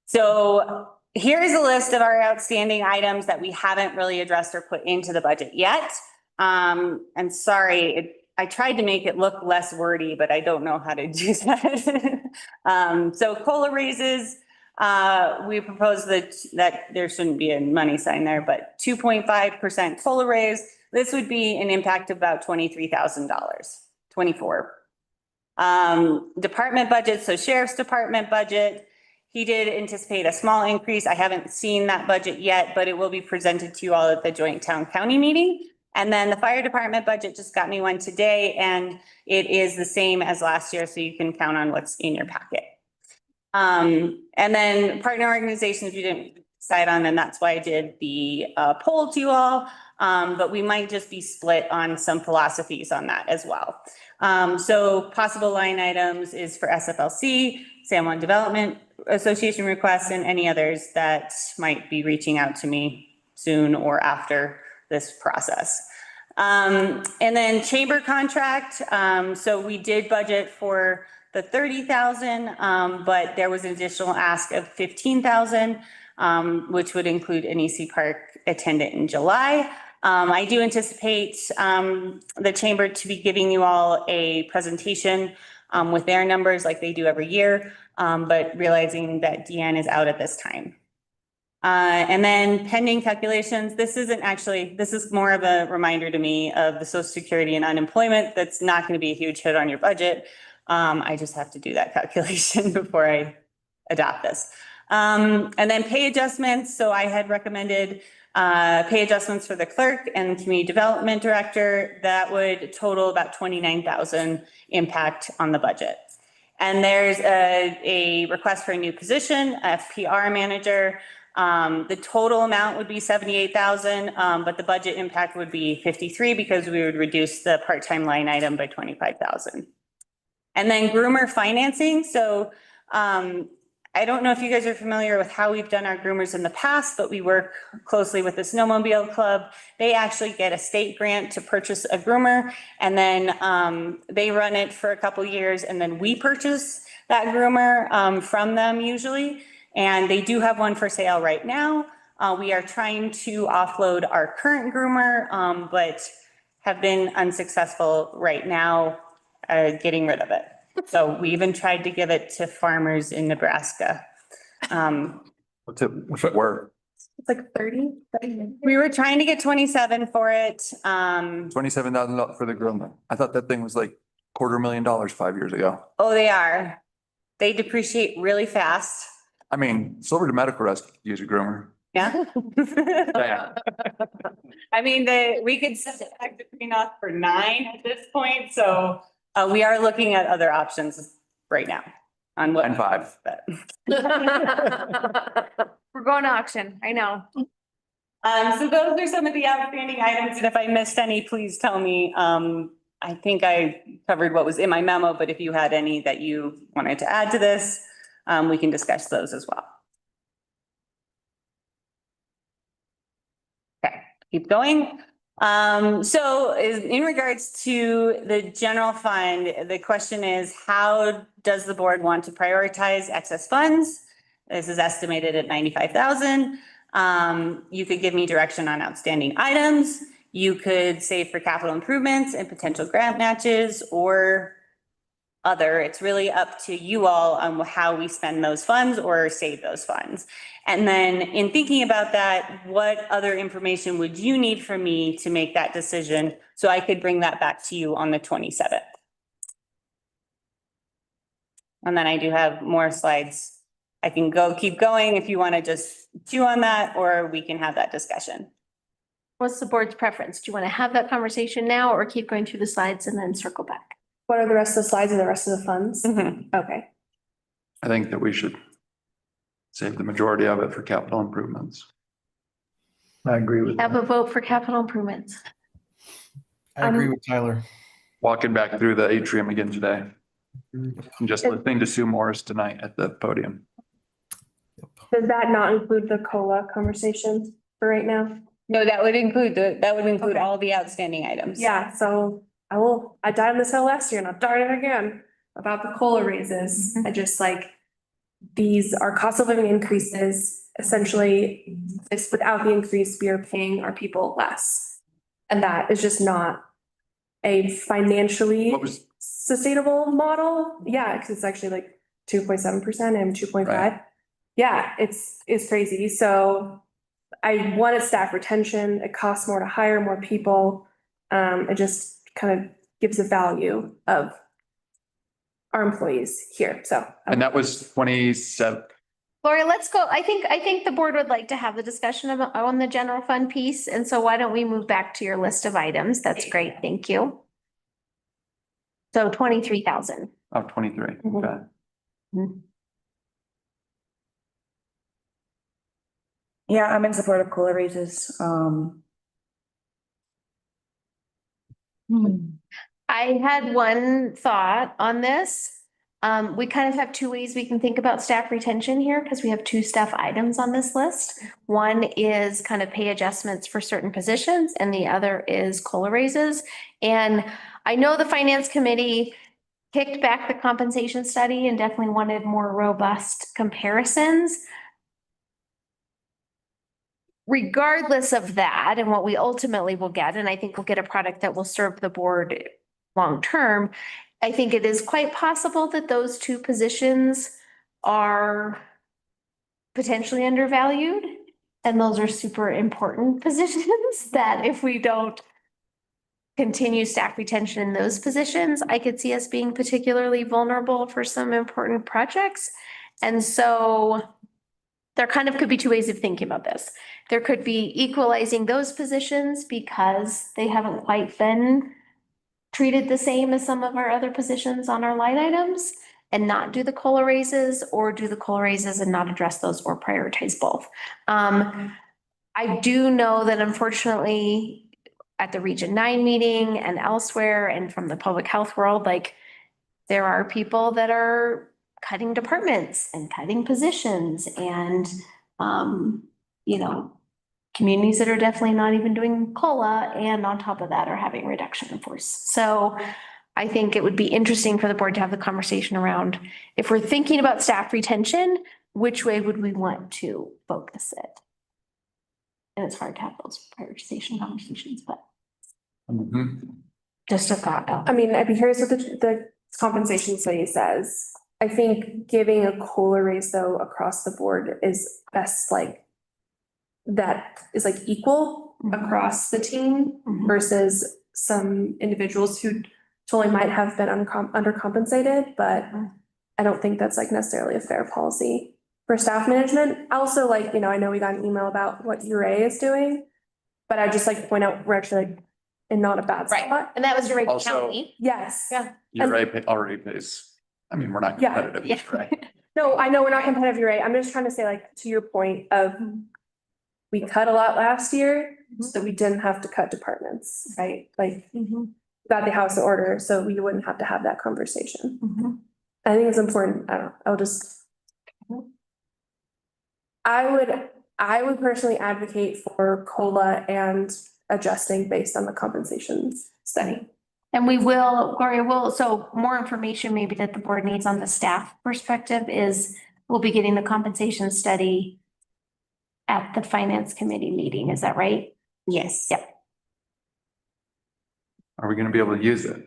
[SPEAKER 4] So here's a list of our outstanding items that we haven't really addressed or put into the budget yet. And sorry, I tried to make it look less wordy, but I don't know how to do that. So COLA raises, we propose that there shouldn't be a money sign there, but 2.5% COLA raise. This would be an impact of about $23,000, 24. Department budget, so sheriff's department budget he did anticipate a small increase. I haven't seen that budget yet, but it will be presented to you all at the joint town county meeting. And then the fire department budget just got me one today, and it is the same as last year, so you can count on what's in your packet. And then partner organizations, we didn't decide on, and that's why I did the poll to you all. But we might just be split on some philosophies on that as well. So possible line items is for SFLC, San Juan Development Association requests, and any others that might be reaching out to me soon or after this process. And then chamber contract. So we did budget for the 30,000, but there was an additional ask of 15,000, which would include an EC Park attendant in July. I do anticipate the chamber to be giving you all a presentation with their numbers like they do every year, but realizing that Deanne is out at this time. And then pending calculations, this is more of a reminder to me of the Social Security and unemployment. That's not going to be a huge hit on your budget. I just have to do that calculation before I adopt this. And then pay adjustments. So I had recommended pay adjustments for the clerk and community development director. That would total about 29,000 impact on the budget. And there's a request for a new position, FPR manager. The total amount would be 78,000, but the budget impact would be 53 because we would reduce the part-time line item by 25,000. And then groomer financing. So I don't know if you guys are familiar with how we've done our groomers in the past, but we work closely with the Snowmobile Club. They actually get a state grant to purchase a groomer, and then they run it for a couple years, and then we purchase that groomer from them usually. And they do have one for sale right now. We are trying to offload our current groomer, but have been unsuccessful right now getting rid of it. So we even tried to give it to farmers in Nebraska.
[SPEAKER 7] What's it worth?
[SPEAKER 10] It's like 30.
[SPEAKER 4] We were trying to get 27 for it.
[SPEAKER 7] $27,000 for the groomer. I thought that thing was like $250,000 5 years ago.
[SPEAKER 4] Oh, they are. They depreciate really fast.
[SPEAKER 7] I mean, Silverton Medical Rescue could use a groomer.
[SPEAKER 4] Yeah.
[SPEAKER 7] Yeah.
[SPEAKER 4] I mean, we could set it back between us for 9 at this point, so we are looking at other options right now on what.
[SPEAKER 7] And 5.
[SPEAKER 4] But
[SPEAKER 10] We're going to auction. I know.
[SPEAKER 4] so those are some of the outstanding items, and if I missed any, please tell me. I think I covered what was in my memo, but if you had any that you wanted to add to this, we can discuss those as well. Okay, keep going. So in regards to the general fund, the question is, how does the board want to prioritize excess funds? This is estimated at 95,000. You could give me direction on outstanding items. You could save for capital improvements and potential grant matches or other. It's really up to you all on how we spend those funds or save those funds. And then in thinking about that, what other information would you need from me to make that decision so I could bring that back to you on the 27th? And then I do have more slides. I can keep going if you want to just chew on that, or we can have that discussion.
[SPEAKER 1] What's the board's preference? Do you want to have that conversation now or keep going through the slides and then circle back?
[SPEAKER 10] What are the rest of the slides and the rest of the funds? Okay.
[SPEAKER 7] I think that we should save the majority of it for capital improvements.
[SPEAKER 8] I agree with
[SPEAKER 1] Have
[SPEAKER 8] that.
[SPEAKER 1] a vote for capital improvements.
[SPEAKER 8] I agree with Tyler.
[SPEAKER 7] Walking back through the atrium again today. I'm just listening to Sue Morris tonight at the podium.
[SPEAKER 10] Does that not include the COLA conversations for right now?
[SPEAKER 4] No, that would include
[SPEAKER 10] Okay.
[SPEAKER 4] all the outstanding items.
[SPEAKER 10] Yeah, so I died on this hill last year and I'll die on it again about the COLA raises. I just these are cost of living increases. Essentially, without the increase, we are paying our people less. And that is just not a financially
[SPEAKER 7] What was,
[SPEAKER 10] sustainable model. Yeah, because it's actually 2.7% and 2.5.
[SPEAKER 7] Right.
[SPEAKER 10] Yeah, it's crazy. So I wanted staff retention. It costs more to hire more people. It just kind of gives a value of our employees here. So
[SPEAKER 7] and that was 27,
[SPEAKER 1] Gloria, let's go. I think the board would like to have the discussion about on the general fund piece. And so why don't we move back to your list of items? That's great. Thank you. So 23,000.
[SPEAKER 7] Oh, 23,
[SPEAKER 1] Mhm.
[SPEAKER 7] okay.
[SPEAKER 11] Yeah, I'm in support of COLA raises.
[SPEAKER 1] I had one thought on this. We kind of have two ways we can think about staff retention here because we have two staff items on this list. One is kind of pay adjustments for certain positions and the other is COLA raises. And I know the finance committee kicked back the compensation study and definitely wanted more robust comparisons. Regardless of that and what we ultimately will get, and I think we'll get a product that will serve the board long-term, I think it is quite possible that those two positions are potentially undervalued. And those are super important positions that if we don't continue staff retention in those positions, I could see us being particularly vulnerable for some important projects. And so there kind of could be two ways of thinking about this. There could be equalizing those positions because they haven't quite been treated the same as some of our other positions on our line items and not do the COLA raises, or do the COLA raises and not address those, or prioritize both. I do know that unfortunately at the Region 9 meeting and elsewhere and from the public health world, like there are people that are cutting departments and cutting positions and, you know, communities that are definitely not even doing COLA and on top of that are having reduction in force. So I think it would be interesting for the board to have the conversation around if we're thinking about staff retention, which way would we want to focus it? And it's hard to have those prioritization conversations, but just a thought.
[SPEAKER 10] I mean, I'd be curious what the compensation study says. I think giving a COLA raise though across the board is best, like that is like equal across the team versus some individuals who totally might have been undercompensated, but I don't think that's like necessarily a fair policy for staff management. Also, like, you know, I know we got an email about what URA is doing, but I just like to point out we're actually like in not a bad spot.
[SPEAKER 1] Right, and that was your
[SPEAKER 7] Also-
[SPEAKER 1] county.
[SPEAKER 10] Yes.
[SPEAKER 1] Yeah.
[SPEAKER 7] URA already pays, I mean, we're not
[SPEAKER 10] Yeah.
[SPEAKER 7] competitive,
[SPEAKER 1] Yeah.
[SPEAKER 7] right?
[SPEAKER 10] No, I know we're not competitive, you're right. I'm just trying to say, like, to your point of we cut a lot last year so that we didn't have to cut departments, right? Like got the house in order, so we wouldn't have to have that conversation. I think it's important. I don't know. I'll just. I would personally advocate for COLA and adjusting based on the compensation study.
[SPEAKER 1] And we will, Gloria will, so more information maybe that the board needs on the staff perspective is we'll be getting the compensation study at the finance committee meeting. Is that right?
[SPEAKER 4] Yes.
[SPEAKER 1] Yep.
[SPEAKER 7] Are we gonna be able to use it?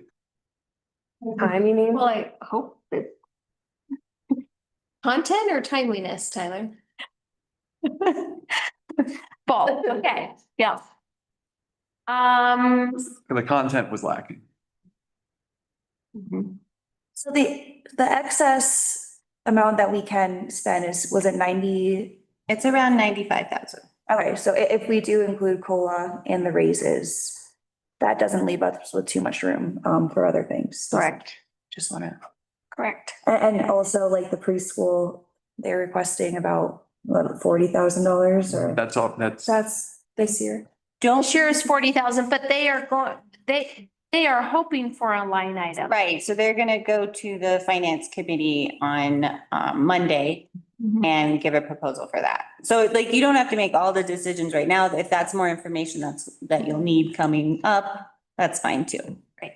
[SPEAKER 10] Time, you mean?
[SPEAKER 1] Well, I hope that. Content or timeliness, Tyler? Both, okay, yeah.
[SPEAKER 7] The content was lacking.
[SPEAKER 11] So the excess amount that we can spend was it 90?
[SPEAKER 4] It's around 95,000.
[SPEAKER 11] Okay, so if we do include COLA and the raises, that doesn't leave us with too much room for other things.
[SPEAKER 1] Correct.
[SPEAKER 11] Just wanna.
[SPEAKER 1] Correct.
[SPEAKER 11] And also like the preschool, they're requesting about what, $40,000 or?
[SPEAKER 7] That's all, that's,
[SPEAKER 10] That's this year.
[SPEAKER 1] Don't share is 40,000, but they are going, they are hoping for a line item.
[SPEAKER 4] Right, so they're gonna go to the finance committee on Monday and give a proposal for that. So like, you don't have to make all the decisions right now. If that's more information that you'll need coming up, that's fine too.
[SPEAKER 1] Right.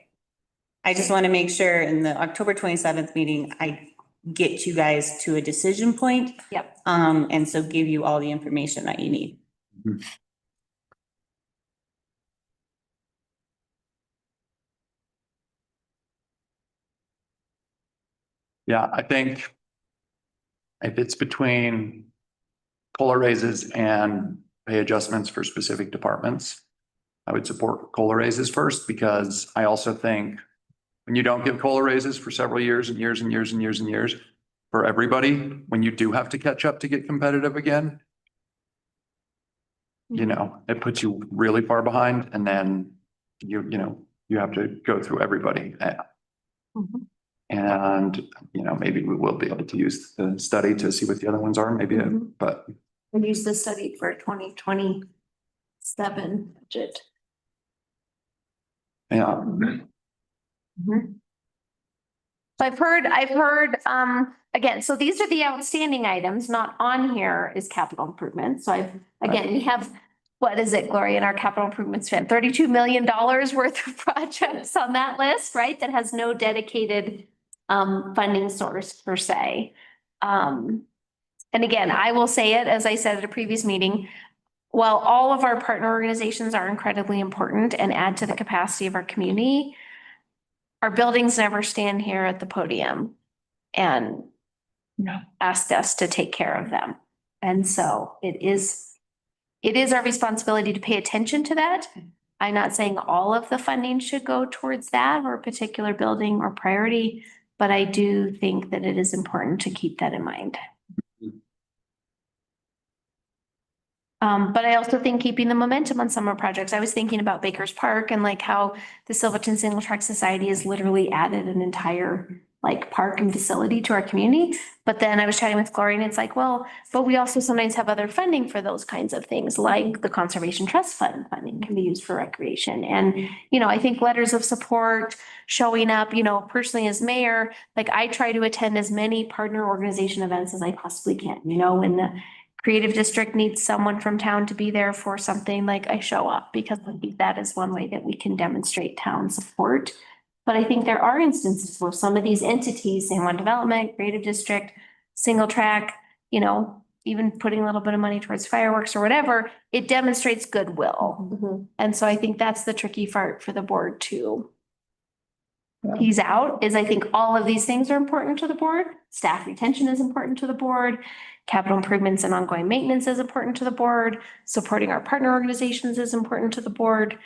[SPEAKER 4] I just want to make sure in the October 27th meeting, I get you guys to a decision point.
[SPEAKER 1] Yep.
[SPEAKER 4] And so give you all the information that you need.
[SPEAKER 7] yeah, I think if it's between COLA raises and pay adjustments for specific departments, I would support COLA raises first, because I also think when you don't give COLA raises for several years and years and years and years and years, for everybody, when you do have to catch up to get competitive again, you know, it puts you really far behind and then you know, you have to go through everybody. And, you know, maybe we will be able to use the study to see what the other ones are, maybe, but
[SPEAKER 1] And use the study for 2027 budget.
[SPEAKER 7] yeah.
[SPEAKER 1] So I've heard, again, so these are the outstanding items, not on here is capital improvement. So again, we have, what is it, Gloria, in our capital improvement spend, $32 million worth of projects on that list, right? That has no dedicated, funding source per se. And again, I will say it, as I said at a previous meeting, while all of our partner organizations are incredibly important and add to the capacity of our community, our buildings never stand here at the podium and ask us to take care of them. And so it is our responsibility to pay attention to that. I'm not saying all of the funding should go towards that or a particular building or priority, but I do think that it is important to keep that in mind. But I also think keeping the momentum on summer projects. I was thinking about Baker's Park and like how the Silverton Single Track Society has literally added an entire like park and facility to our community. But then I was chatting with Gloria and it's like, well, but we also sometimes have other funding for those kinds of things, like the Conservation Trust Fund funding can be used for recreation. And, you know, I think letters of support, showing up, you know, personally as mayor, like I try to attend as many partner organization events as I possibly can, you know, when the creative district needs someone from town to be there for something, like I show up because I think that is one way that we can demonstrate town support. But I think there are instances where some of these entities, San Juan Development, Creative District, Single Track, you know, even putting a little bit of money towards fireworks or whatever, it demonstrates goodwill. And so I think that's the tricky part for the board to tease out, is I think all of these things are important to the board. Staff retention is important to the board. Capital improvements and ongoing maintenance is important to the board. Supporting our partner organizations is important to the board.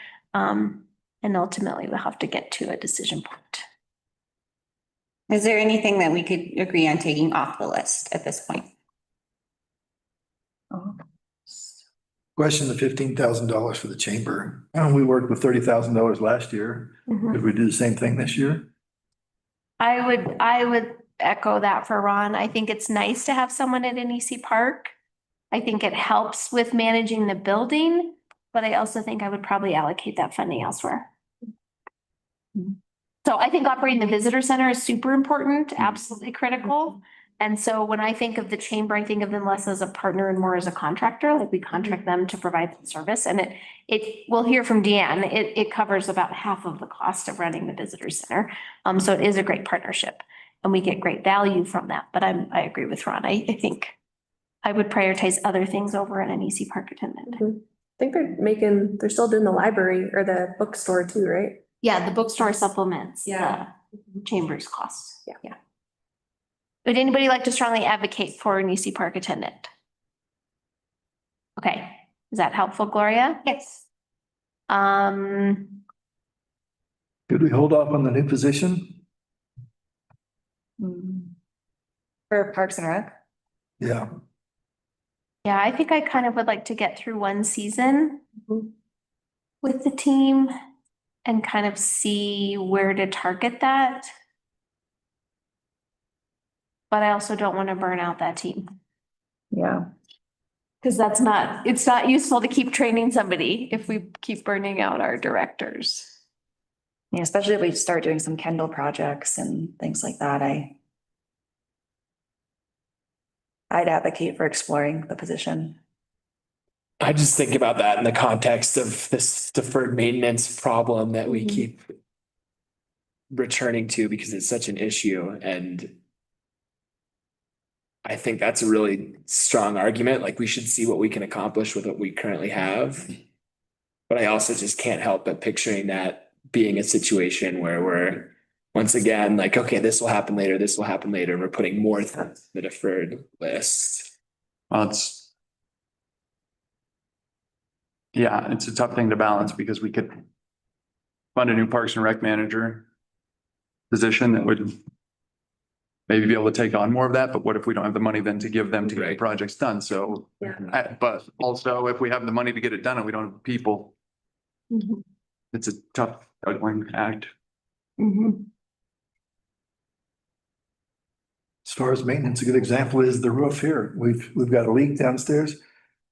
[SPEAKER 1] And ultimately we'll have to get to a decision point.
[SPEAKER 4] Is there anything that we could agree on taking off the list at this point?
[SPEAKER 8] Question the $15,000 for the chamber. We worked with $30,000 last year. Could we do the same thing this year?
[SPEAKER 1] I would echo that for Ron. I think it's nice to have someone at NEC Park. I think it helps with managing the building, but I also think I would probably allocate that funding elsewhere. So I think operating the visitor center is super important, absolutely critical. And so when I think of the chamber, I think of them less as a partner and more as a contractor, like we contract them to provide the service. And we'll hear from Deanne, it covers about half of the cost of running the visitor center. So it is a great partnership and we get great value from that. But I agree with Ron. I think I would prioritize other things over an NEC Park attendant.
[SPEAKER 10] I think they're still doing the library or the bookstore too, right?
[SPEAKER 1] Yeah, the bookstore supplements.
[SPEAKER 10] Yeah.
[SPEAKER 1] The chamber's costs.
[SPEAKER 10] Yeah.
[SPEAKER 1] Would anybody like to strongly advocate for an EC Park attendant? Okay, is that helpful, Gloria?
[SPEAKER 4] Yes.
[SPEAKER 8] Could we hold off on the new position?
[SPEAKER 11] For Parks and Rec?
[SPEAKER 8] Yeah.
[SPEAKER 1] Yeah, I think I kind of would like to get through one season with the team and kind of see where to target that. But I also don't want to burn out that team.
[SPEAKER 11] Yeah.
[SPEAKER 1] Because it's not useful to keep training somebody if we keep burning out our directors.
[SPEAKER 11] Yeah, especially if we start doing some Kendall projects and things like that, I'd advocate for exploring the position.
[SPEAKER 12] I just think about that in the context of this deferred maintenance problem that we keep returning to because it's such an issue. And I think that's a really strong argument. Like we should see what we can accomplish with what we currently have. But I also just can't help but picturing that being a situation where we're once again like, okay, this will happen later. This will happen later. And we're putting more things on the deferred list.
[SPEAKER 7] Well, it's a tough thing to balance because we could fund a new Parks and Rec manager position that would maybe be able to take on more of that, but what if we don't have the money then to give them to get the
[SPEAKER 12] Right.
[SPEAKER 7] projects done? So, but also if we have the money to get it done and we don't have people,
[SPEAKER 1] Mhm.
[SPEAKER 7] it's a tough juggling act.
[SPEAKER 1] Mhm.
[SPEAKER 8] As far as maintenance, a good example is the roof here. We've got a leak downstairs.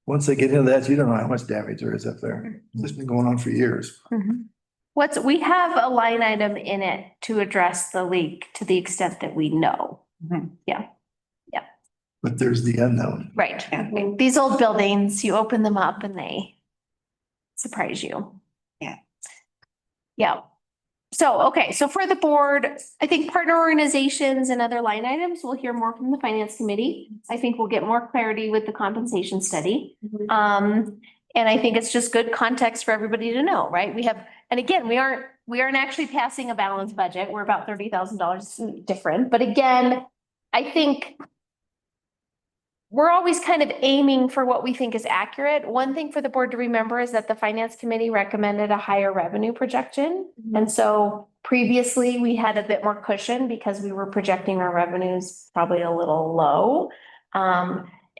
[SPEAKER 8] Once they get into that, you don't know how much damage there is up there. It's been going on for years.
[SPEAKER 1] Mhm. We have a line item in it to address the leak to the extent that we know.
[SPEAKER 8] But there's the unknown.
[SPEAKER 1] Right. These old buildings, you open them up and they surprise you.
[SPEAKER 4] Yeah.
[SPEAKER 1] Yeah. So, okay, so for the board, I think partner organizations and other line items, we'll hear more from the finance committee. I think we'll get more clarity with the compensation study. And I think it's just good context for everybody to know, right? And again, we aren't actually passing a balanced budget. We're about $30,000 different, but again, I think we're always kind of aiming for what we think is accurate. One thing for the board to remember is that the finance committee recommended a higher revenue projection. And so previously we had a bit more cushion because we were projecting our revenues probably a little low.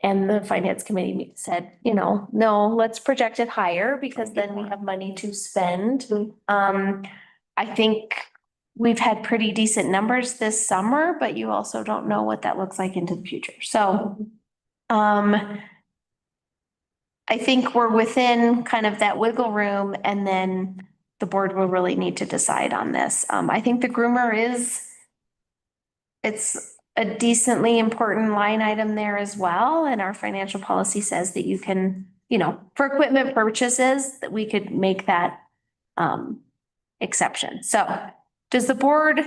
[SPEAKER 1] And the finance committee said, no, let's project it higher because then we have money to spend. I think we've had pretty decent numbers this summer, but you also don't know what that looks like into the future. So I think we're within kind of that wiggle room and then the board will really need to decide on this. I think the groomer it's a decently important line item there as well. And our financial policy says that you can, for equipment purchases, that we could make that exception. So does the board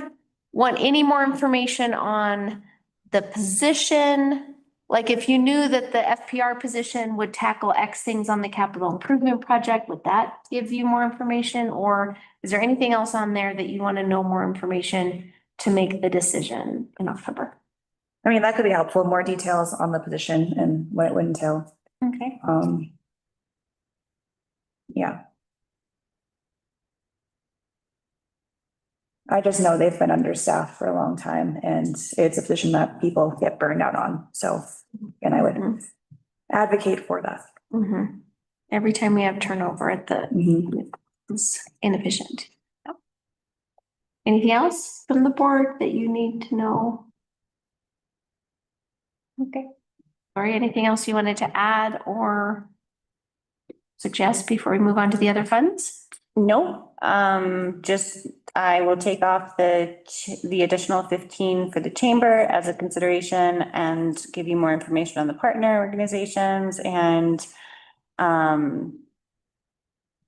[SPEAKER 1] want any more information on the position? Like if you knew that the FPR position would tackle X things on the capital improvement project, would that give you more information? Or is there anything else on there that you want to know more information to make the decision in October?
[SPEAKER 11] I mean, that could be helpful, more details on the position and what it would entail.
[SPEAKER 1] Okay.
[SPEAKER 11] Yeah. I just know they've been understaffed for a long time and it's a position that people get burned out on. So, and I would advocate for that.
[SPEAKER 1] Mm-hmm. Every time we have turnover at the, it's inefficient. Yep. Anything else from the board that you need to know? Okay. Or anything else you wanted to add or suggest before we move on to the other funds?
[SPEAKER 4] No, just I will take off the additional 15 for the chamber as a consideration and give you more information on the partner organizations and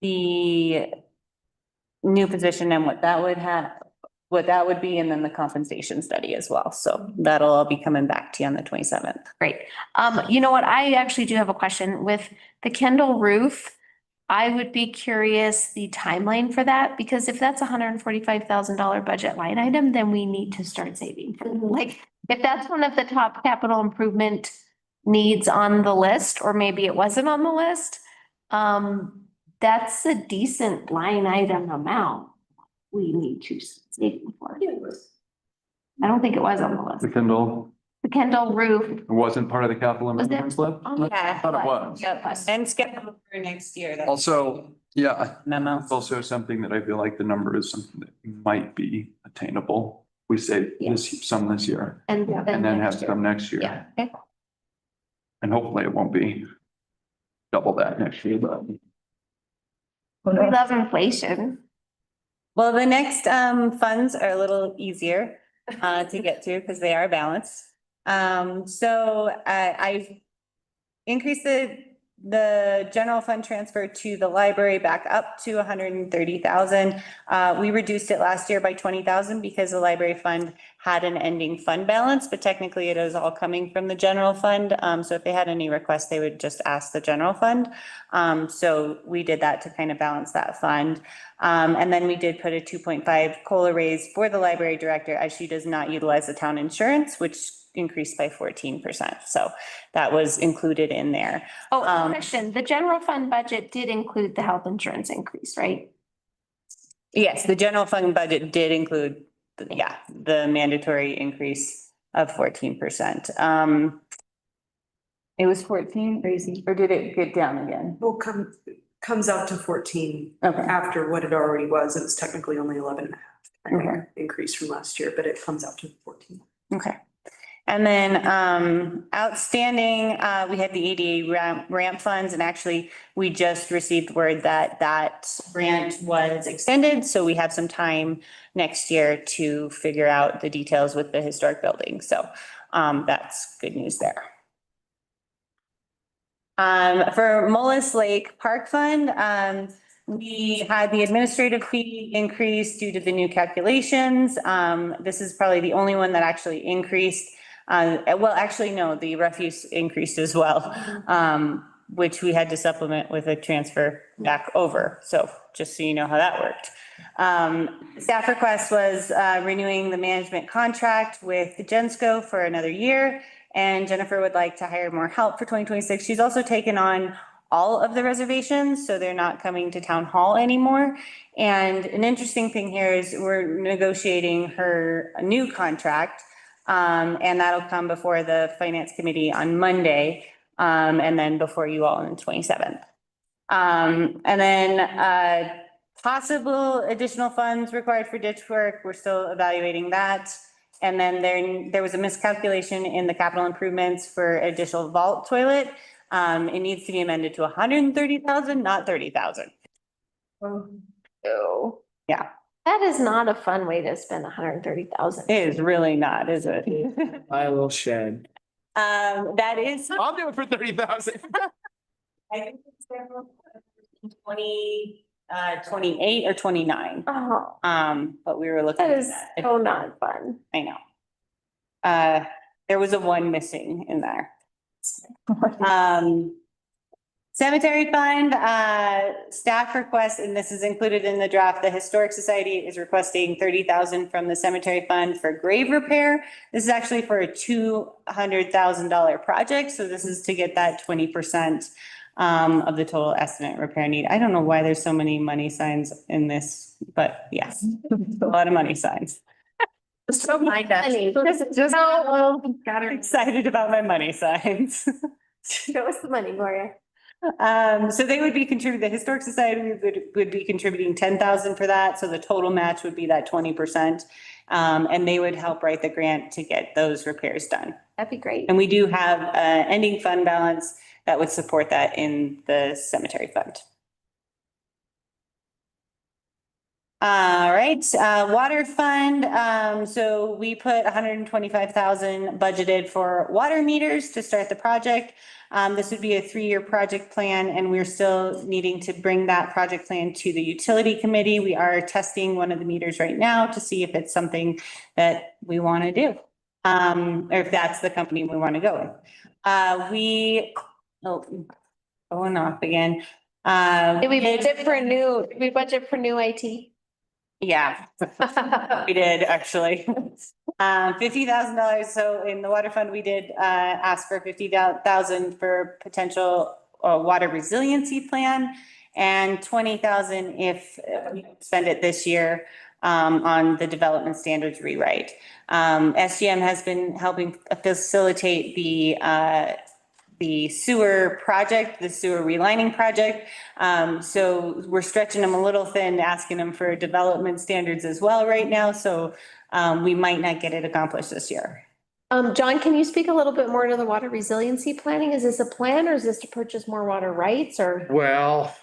[SPEAKER 4] the new position and what that would be, and then the compensation study as well. So that'll all be coming back to you on the 27th.
[SPEAKER 1] Great. You know what? I actually do have a question with the Kendall roof. I would be curious the timeline for that, because if that's $145,000 budget line item, then we need to start saving. Like, if that's one of the top capital improvement needs on the list, or maybe it wasn't on the list, that's a decent line item amount we need to save for. I don't think it was on the list. The Kendall roof.
[SPEAKER 7] It wasn't part of the capital
[SPEAKER 1] Was it?
[SPEAKER 7] improvements list?
[SPEAKER 1] Oh,
[SPEAKER 7] I thought it was.
[SPEAKER 4] Yep, and schedule for next year. That's
[SPEAKER 7] Also, yeah,
[SPEAKER 4] memo.
[SPEAKER 7] it's also something that I feel like the number is something that might be attainable. We say some this year
[SPEAKER 1] And
[SPEAKER 7] and then have
[SPEAKER 1] next year.
[SPEAKER 7] some next year.
[SPEAKER 1] Yeah, okay.
[SPEAKER 7] And hopefully it won't be double that next year, but.
[SPEAKER 1] We love inflation.
[SPEAKER 4] Well, the next funds are a little easier to get to because they are balanced. So I've increased the general fund transfer to the library back up to 130,000. We reduced it last year by 20,000 because the library fund had an ending fund balance, but technically it is all coming from the general fund. So if they had any requests, they would just ask the general fund. So we did that to kind of balance that fund. And then we did put a 2.5 COLA raise for the library director as she does not utilize the town insurance, which increased by 14%. So that was included in there.
[SPEAKER 1] Oh, question. The general fund budget did include the health insurance increase, right?
[SPEAKER 4] Yes, the general fund budget did include, the mandatory increase of 14%. It was 14,
[SPEAKER 11] Crazy.
[SPEAKER 4] or did it get down again?
[SPEAKER 13] Well, comes out to 14
[SPEAKER 4] Okay.
[SPEAKER 13] after what it already was. It was technically only 11 and a half.
[SPEAKER 4] Okay.
[SPEAKER 13] Increase from last year, but it comes out to 14.
[SPEAKER 4] Okay. And then outstanding, we had the ADA ramp funds, and actually we just received word that that grant was extended. So we have some time next year to figure out the details with the historic building. So that's good news there. For Mullis Lake Park Fund, we had the administrative fee increase due to the new calculations. This is probably the only one that actually increased. Well, actually, no, the refuse increased as well, which we had to supplement with a transfer back over. So just so you know how that worked. Staff request was renewing the management contract with the Gensco for another year. And Jennifer would like to hire more help for 2026. She's also taken on all of the reservations, so they're not coming to town hall anymore. And an interesting thing here is we're negotiating her a new contract. And that'll come before the finance committee on Monday, and then before you all on the 27th. And then possible additional funds required for ditch work. We're still evaluating that. And then there was a miscalculation in the capital improvements for additional vault toilet. It needs to be amended to 130,000, not 30,000.
[SPEAKER 1] Oh,
[SPEAKER 4] Yeah,
[SPEAKER 1] that is not a fun way to spend 130,000.
[SPEAKER 4] it is really not, is it?
[SPEAKER 12] My little shed.
[SPEAKER 4] That is.
[SPEAKER 12] I'll do it for 30,000.
[SPEAKER 4] I think it's 28 or 29.
[SPEAKER 1] Oh,
[SPEAKER 4] But we were looking
[SPEAKER 1] that
[SPEAKER 4] at
[SPEAKER 1] is
[SPEAKER 4] that.
[SPEAKER 1] so not fun.
[SPEAKER 4] I know. There was a 1 missing in there. Cemetery fund, staff request, and this is included in the draft. The Historic Society is requesting 30,000 from the cemetery fund for grave repair. This is actually for a $200,000 project. So this is to get that 20% of the total estimate repair need. I don't know why there's so many money signs in this, but yes, a lot of money signs.
[SPEAKER 1] So funny. Just so
[SPEAKER 4] Excited about my money signs.
[SPEAKER 1] show us the money, Gloria.
[SPEAKER 4] So they would be contributing, the Historic Society would be contributing 10,000 for that. So the total match would be that 20%. And they would help write the grant to get those repairs done.
[SPEAKER 1] That'd be great.
[SPEAKER 4] And we do have ending fund balance that would support that in the cemetery fund. All right, water fund. So we put 125,000 budgeted for water meters to start the project. This would be a 3-year project plan, and we're still needing to bring that project plan to the utility committee. We are testing one of the meters right now to see if it's something that we want to do, or if that's the company we want to go with. Going off again.
[SPEAKER 1] Did we budget for new IT?
[SPEAKER 4] Yeah, we did actually. $50,000. So in the water fund, we did ask for 50,000 for potential water resiliency plan, and 20,000 if we spend it this year on the development standards rewrite. SGM has been helping facilitate the sewer project, the sewer relining project. So we're stretching them a little thin, asking them for development standards as well right now. So we might not get it accomplished this year.
[SPEAKER 1] John, can you speak a little bit more to the water resiliency planning? Is this a plan, or is this to purchase more water rights, or
[SPEAKER 14] Well,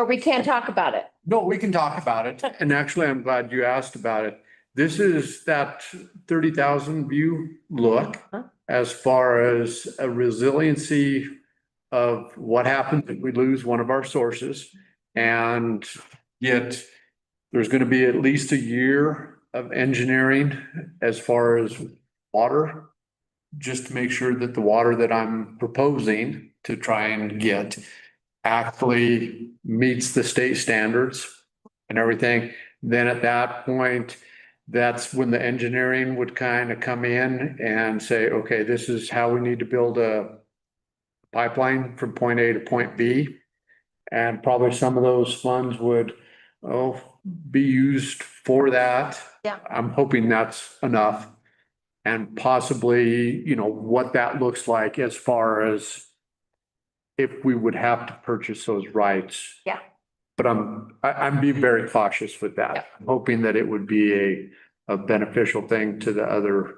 [SPEAKER 1] we can't talk about it?
[SPEAKER 14] no, we can talk about it. And actually, I'm glad you asked about it. This is that 30,000 view look as far as a resiliency of what happens if we lose one of our sources. And yet there's going to be at least a year of engineering as far as water, just to make sure that the water that I'm proposing to try and get actually meets the state standards and everything. Then at that point, that's when the engineering would kind of come in and say, okay, this is how we need to build a pipeline from point A to point B. And probably some of those funds would, be used for that.
[SPEAKER 1] Yeah.
[SPEAKER 14] I'm hoping that's enough. and possibly, what that looks like as far as if we would have to purchase those rights.
[SPEAKER 1] Yeah.
[SPEAKER 14] But I'm being very cautious with that, I'm hoping that it would be a beneficial thing to the other.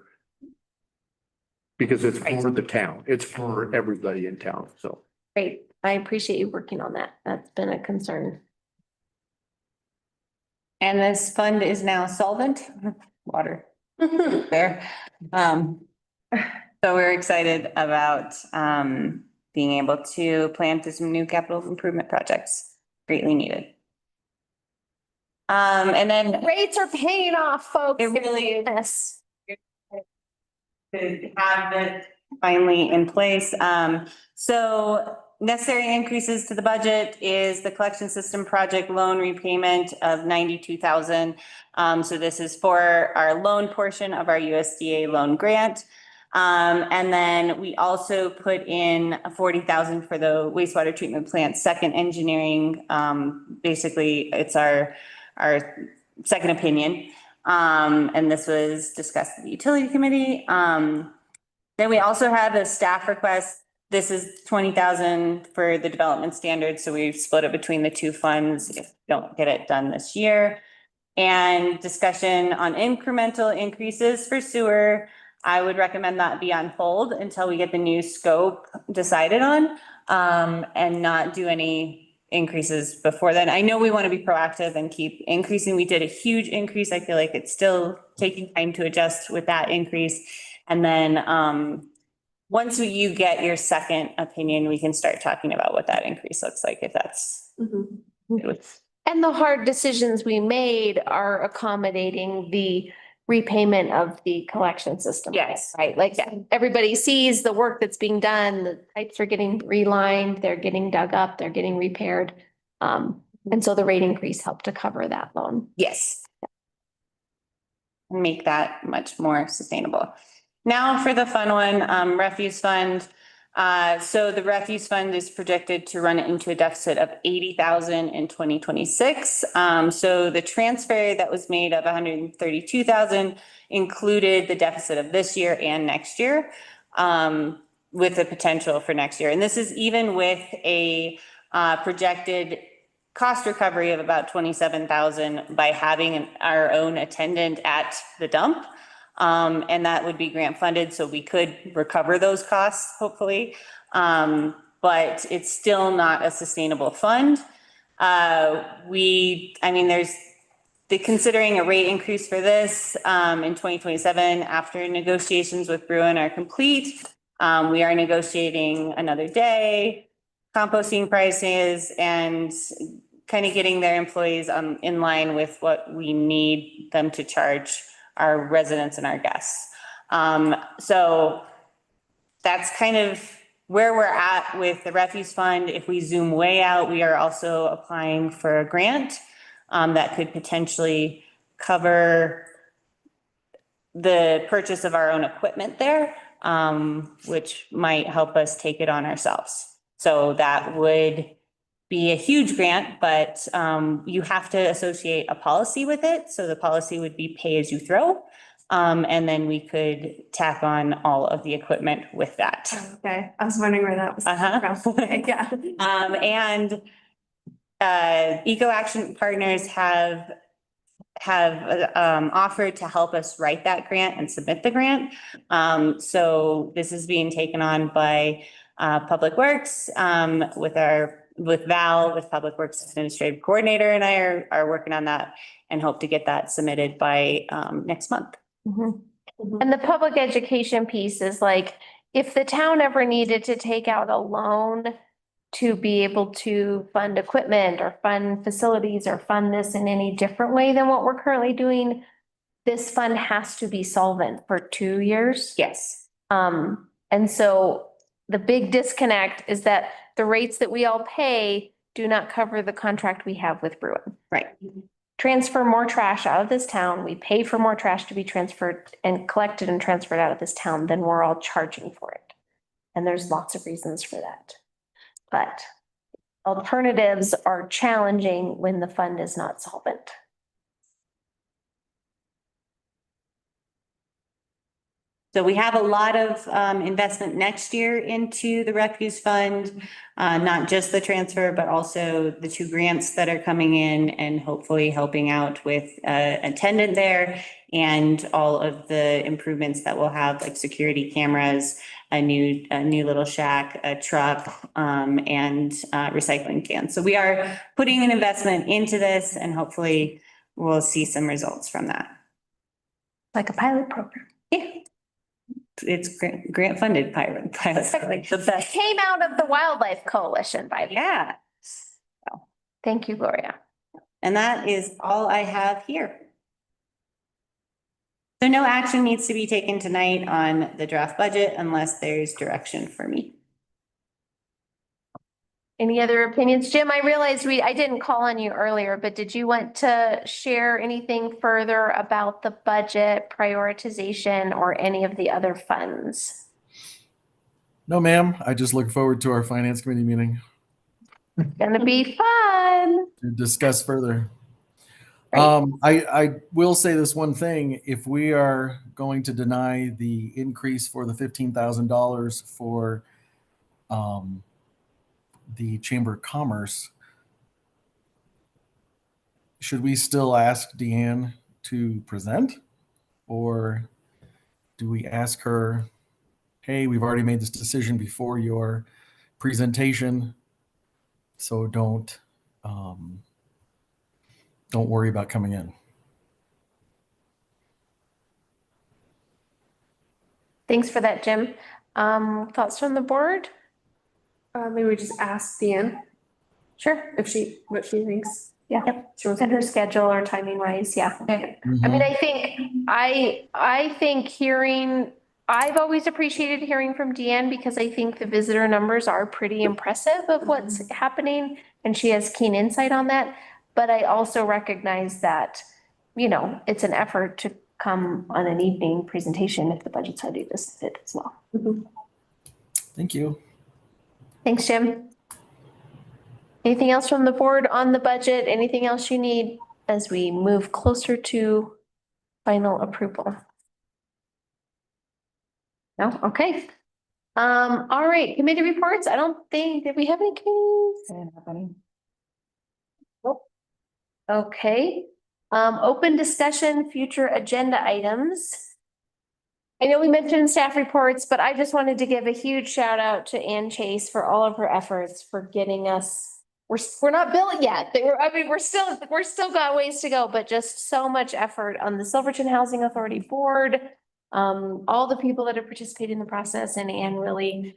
[SPEAKER 14] Because it's for the town, it's for everybody in town, so.
[SPEAKER 1] Great. I appreciate you working on that. That's been a concern.
[SPEAKER 4] And this fund is now solvent, water there. So we're excited about being able to plan for some new capital improvement projects, greatly needed. And then
[SPEAKER 1] Rates are paying off, folks.
[SPEAKER 4] It really is.
[SPEAKER 1] Yes.
[SPEAKER 4] to have it finally in place. So necessary increases to the budget is the collection system project loan repayment of 92,000. So this is for our loan portion of our USDA loan grant. And then we also put in 40,000 for the wastewater treatment plant second engineering. Basically, it's our second opinion. And this was discussed at the utility committee. Then we also had a staff request. This is 20,000 for the development standards. So we've split it between the two funds if we don't get it done this year. And discussion on incremental increases for sewer. I would recommend that be on hold until we get the new scope decided on, and not do any increases before then. I know we want to be proactive and keep increasing. We did a huge increase. I feel like it's still taking time to adjust with that increase. And then once you get your second opinion, we can start talking about what that increase looks like, if that's good with.
[SPEAKER 1] And the hard decisions we made are accommodating the repayment of the collection system.
[SPEAKER 4] Yes.
[SPEAKER 1] Right, like everybody sees the work that's being done, the pipes are getting relined, they're getting dug up, they're getting repaired. And so the rate increase helped to cover that loan.
[SPEAKER 4] Yes. Make that much more sustainable. Now for the fun one, refuse fund. So the refuse fund is projected to run into a deficit of 80,000 in 2026. So the transfer that was made of 132,000 included the deficit of this year and next year, with the potential for next year. And this is even with a projected cost recovery of about 27,000 by having our own attendant at the dump. And that would be grant funded, so we could recover those costs, hopefully. But it's still not a sustainable fund. There's considering a rate increase for this in 2027 after negotiations with Bruin are complete. We are negotiating another day, composting prices, and kind of getting their employees in line with what we need them to charge our residents and our guests. So that's kind of where we're at with the refuse fund. If we zoom way out, we are also applying for a grant that could potentially cover the purchase of our own equipment there, which might help us take it on ourselves. So that would be a huge grant, but you have to associate a policy with it. So the policy would be pay as you throw. And then we could tack on all of the equipment with that.
[SPEAKER 10] Okay, I was wondering where that was.
[SPEAKER 4] And Eco Action Partners have offered to help us write that grant and submit the grant. So this is being taken on by Public Works with Val, with Public Works Administrative Coordinator, and I are working on that and hope to get that submitted by next month.
[SPEAKER 1] And the public education piece is like, if the town ever needed to take out a loan to be able to fund equipment or fund facilities or fund this in any different way than what we're currently doing, this fund has to be solvent for 2 years.
[SPEAKER 4] Yes.
[SPEAKER 1] And so the big disconnect is that the rates that we all pay do not cover the contract we have with Bruin.
[SPEAKER 4] Right.
[SPEAKER 1] Transfer more trash out of this town, we pay for more trash to be transferred and collected and transferred out of this town, then we're all charging for it. And there's lots of reasons for that. But alternatives are challenging when the fund is not solvent.
[SPEAKER 4] So we have a lot of investment next year into the refuse fund, not just the transfer, but also the 2 grants that are coming in and hopefully helping out with attendant there and all of the improvements that we'll have, like security cameras, a new little shack, a truck, and recycling cans. So we are putting an investment into this and hopefully we'll see some results from that.
[SPEAKER 1] Like a pilot program.
[SPEAKER 4] Yeah. It's grant funded pilot. The best.
[SPEAKER 1] Came out of the Wildlife Coalition by the way.
[SPEAKER 4] Yeah.
[SPEAKER 1] Thank you, Gloria.
[SPEAKER 4] And that is all I have here. So no action needs to be taken tonight on the draft budget unless there's direction for me.
[SPEAKER 1] Any other opinions? Jim, I realized I didn't call on you earlier, but did you want to share anything further about the budget prioritization or any of the other funds?
[SPEAKER 15] No, ma'am. I just look forward to our finance committee meeting
[SPEAKER 1] Gonna be fun.
[SPEAKER 15] to discuss further.
[SPEAKER 1] Great.
[SPEAKER 15] I will say this one thing. If we are going to deny the increase for the $15,000 for the Chamber of Commerce, should we still ask Deanne to present? Or do we ask her, hey, we've already made this decision before your presentation, so don't worry about coming in.
[SPEAKER 1] Thanks for that, Jim. Thoughts from the board?
[SPEAKER 10] Maybe we just ask Deanne
[SPEAKER 1] Sure.
[SPEAKER 10] what she thinks.
[SPEAKER 1] Yeah. And her schedule or timing wise, yeah. I
[SPEAKER 15] Mhm.
[SPEAKER 1] mean, I think I've always appreciated hearing from Deanne because I think the visitor numbers are pretty impressive of what's happening and she has keen insight on that. But I also recognize that, it's an effort to come on an evening presentation if the budget's already decided as well.
[SPEAKER 15] Thank you.
[SPEAKER 1] Thanks, Jim. Anything else from the board on the budget? Anything else you need as we move closer to final approval? No? Okay. All right, committee reports. I don't think, did we have any committees? Nope. Okay. Open discussion, future agenda items. I know we mentioned staff reports, but I just wanted to give a huge shout out to Ann Chase for all of her efforts for getting us. We're not built yet. We're still got ways to go, but just so much effort on the Silverton Housing Authority Board. All the people that have participated in the process and Ann really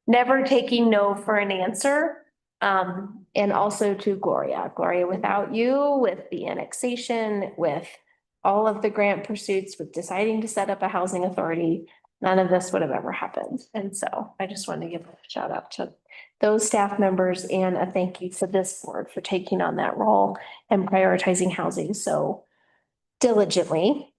[SPEAKER 1] never taking no for an answer. And also to Gloria, without you, with the annexation, with all of the grant pursuits, with deciding to set up a housing authority, none of this would have ever happened. And so I just wanted to give a shout out to those staff members and a thank you to this board for taking on that role and prioritizing housing so diligently.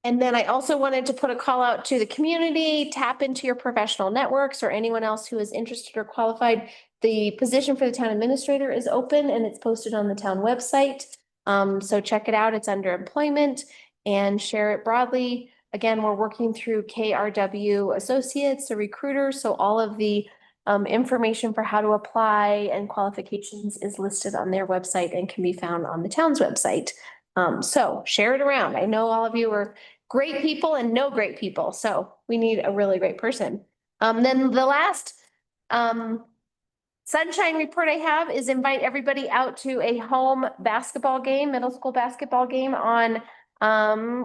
[SPEAKER 1] And then I also wanted to put a call out to the community, tap into your professional networks or anyone else who is interested or qualified. The position for the town administrator is open and it's posted on the town website. So check it out. It's under employment and share it broadly. Again, we're working through KRW Associates, the recruiter. So all of the information for how to apply and qualifications is listed on their website and can be found on the town's website. So share it around. I know all of you are great people and know great people. So we need a really great person. Then the last sunshine report I have is invite everybody out to a home basketball game, middle school basketball game on,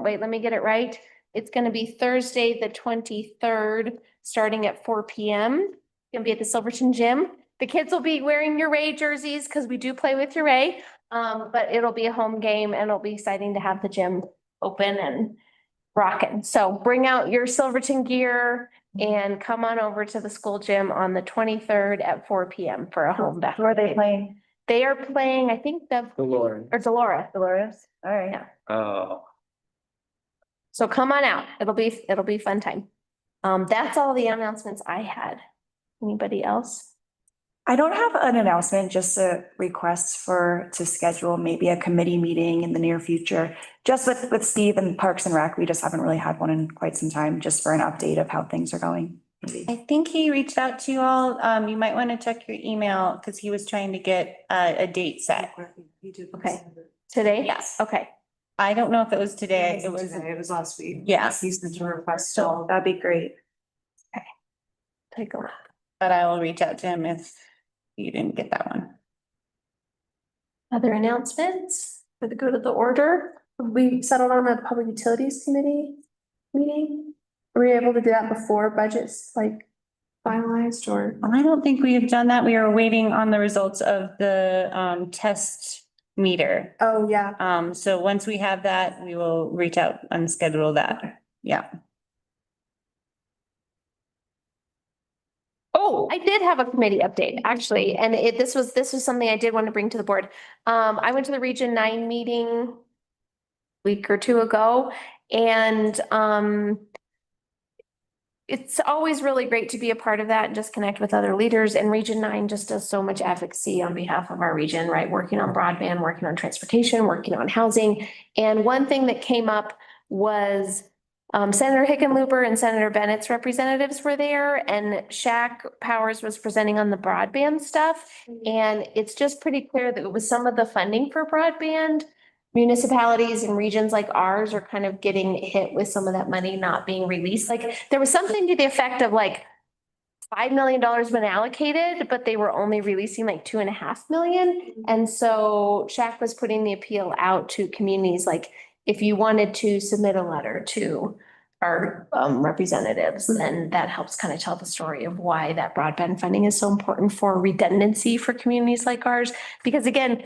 [SPEAKER 1] wait, let me get it right. It's going to be Thursday, the 23rd, starting at 4 p.m. It's going to be at the Silverton Gym. The kids will be wearing Uray jerseys because we do play with Uray. But it'll be a home game and it'll be exciting to have the gym open and rocking. So bring out your Silverton gear and come on over to the school gym on the 23rd at 4 p.m. for a home basketball.
[SPEAKER 11] Who are they playing?
[SPEAKER 1] They are playing, I think Delora.
[SPEAKER 11] Dolores? All right.
[SPEAKER 1] Yeah.
[SPEAKER 9] Oh.
[SPEAKER 1] So come on out. It'll be fun time. That's all the announcements I had. Anybody else?
[SPEAKER 11] I don't have an announcement, just a request to schedule maybe a committee meeting in the near future. Just with Steve and Parks and Rec, we just haven't really had one in quite some time, just for an update of how things are going. Maybe.
[SPEAKER 4] I think he reached out to you all. You might want to check your email because he was trying to get a date set.
[SPEAKER 1] Okay. Today?
[SPEAKER 4] Yes.
[SPEAKER 1] Okay.
[SPEAKER 4] I don't know if it was today. It was,
[SPEAKER 13] It was last week.
[SPEAKER 4] yeah,
[SPEAKER 13] He's the request still.
[SPEAKER 10] That'd be great.
[SPEAKER 1] Take a look.
[SPEAKER 4] but I will reach out to him if you didn't get that one.
[SPEAKER 1] Other announcements for the good of the order? We settled on a public utilities committee meeting. Were we able to do that before budgets like finalized or?
[SPEAKER 4] I don't think we have done that. We are waiting on the results of the test meter.
[SPEAKER 1] Oh, yeah.
[SPEAKER 4] So once we have that, we will reach out and schedule that. Yeah.
[SPEAKER 1] Oh, I did have a committee update, actually, and this was something I did want to bring to the board. I went to the Region 9 meeting a week or two ago, and it's always really great to be a part of that and just connect with other leaders. And Region 9 just does so much advocacy on behalf of our region, right? Working on broadband, working on transportation, working on housing. And one thing that came up was Senator Hickenlooper and Senator Bennett's representatives were there, and Shaq Powers was presenting on the broadband stuff. And it's just pretty clear that it was some of the funding for broadband. Municipalities and regions like ours are kind of getting hit with some of that money not being released. Like there was something to the effect of like $5 million been allocated, but they were only releasing like 2.5 million. And so Shaq was putting the appeal out to communities, like if you wanted to submit a letter to our representatives, then that helps kind of tell the story of why that broadband funding is so important for redundancy for communities like ours. Because again,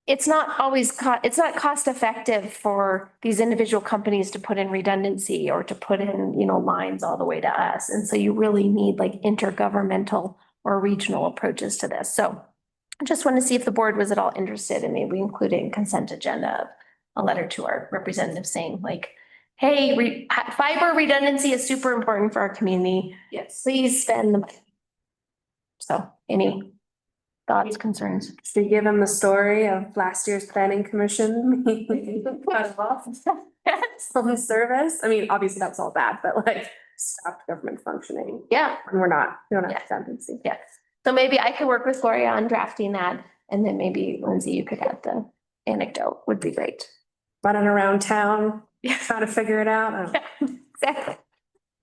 [SPEAKER 1] it's not always it's not cost effective for these individual companies to put in redundancy or to put in, lines all the way to us. And so you really need like intergovernmental or regional approaches to this. So I just want to see if the board was at all interested in maybe including consent agenda, a letter to our representatives saying like, hey, fiber redundancy is super important for our community. Yes, please spend the money. So any thoughts, concerns?
[SPEAKER 10] Should we give him the story of last year's planning commission? Some service. I mean, obviously that was all bad, but like stopped government functioning.
[SPEAKER 1] Yeah.
[SPEAKER 10] And we don't have redundancy.
[SPEAKER 1] Yes. So maybe I could work with Gloria on drafting that, and then maybe Lindsay, you could add the anecdote, would be great.
[SPEAKER 10] Running around town, trying to figure it out.
[SPEAKER 1] Exactly.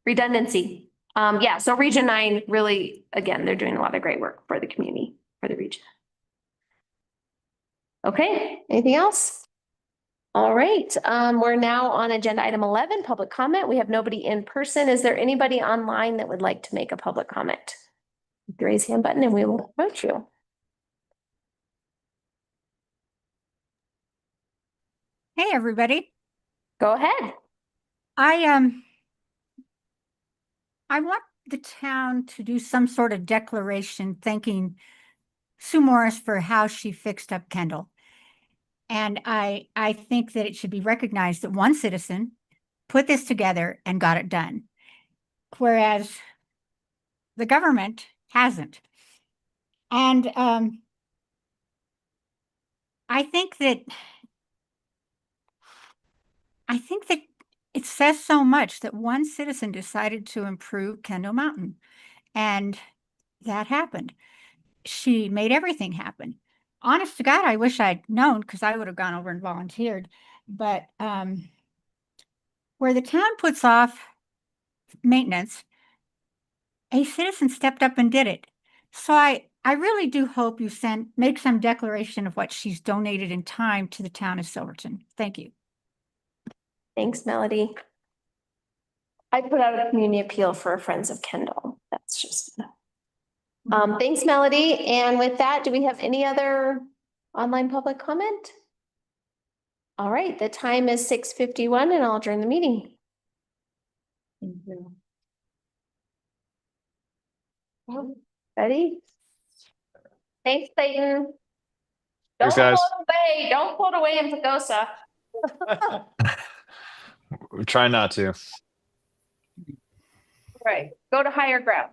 [SPEAKER 1] Redundancy. Yeah, so Region 9 really, again, they're doing a lot of great work for the community, for the region. Okay, anything else? All right, we're now on agenda item 11, public comment. We have nobody in person. Is there anybody online that would like to make a public comment? Raise hand button and we will approach you.
[SPEAKER 2] Hey, everybody.
[SPEAKER 1] Go ahead.
[SPEAKER 2] I want the town to do some sort of declaration thanking Sue Morris for how she fixed up Kendall. And I think that it should be recognized that one citizen put this together and got it done, whereas the government hasn't. And I think that it says so much that one citizen decided to improve Kendall Mountain, and that happened. She made everything happen. Honest to God, I wish I'd known, because I would have gone over and volunteered. But where the town puts off maintenance, a citizen stepped up and did it. So I really do hope you make some declaration of what she's donated in time to the town of Silverton. Thank you.
[SPEAKER 1] Thanks, Melody. I put out a community appeal for Friends of Kendall. That's just. Thanks, Melody. And with that, do we have any other online public comment? All right, the time is 6:51 and I'll adjourn the meeting. Thank you. Ready? Thanks, Clayton.
[SPEAKER 9] Thanks,
[SPEAKER 1] Don't
[SPEAKER 9] guys.
[SPEAKER 1] float away. Don't float away in Pagosa.
[SPEAKER 9] We're trying not to.
[SPEAKER 1] Right. Go to higher ground.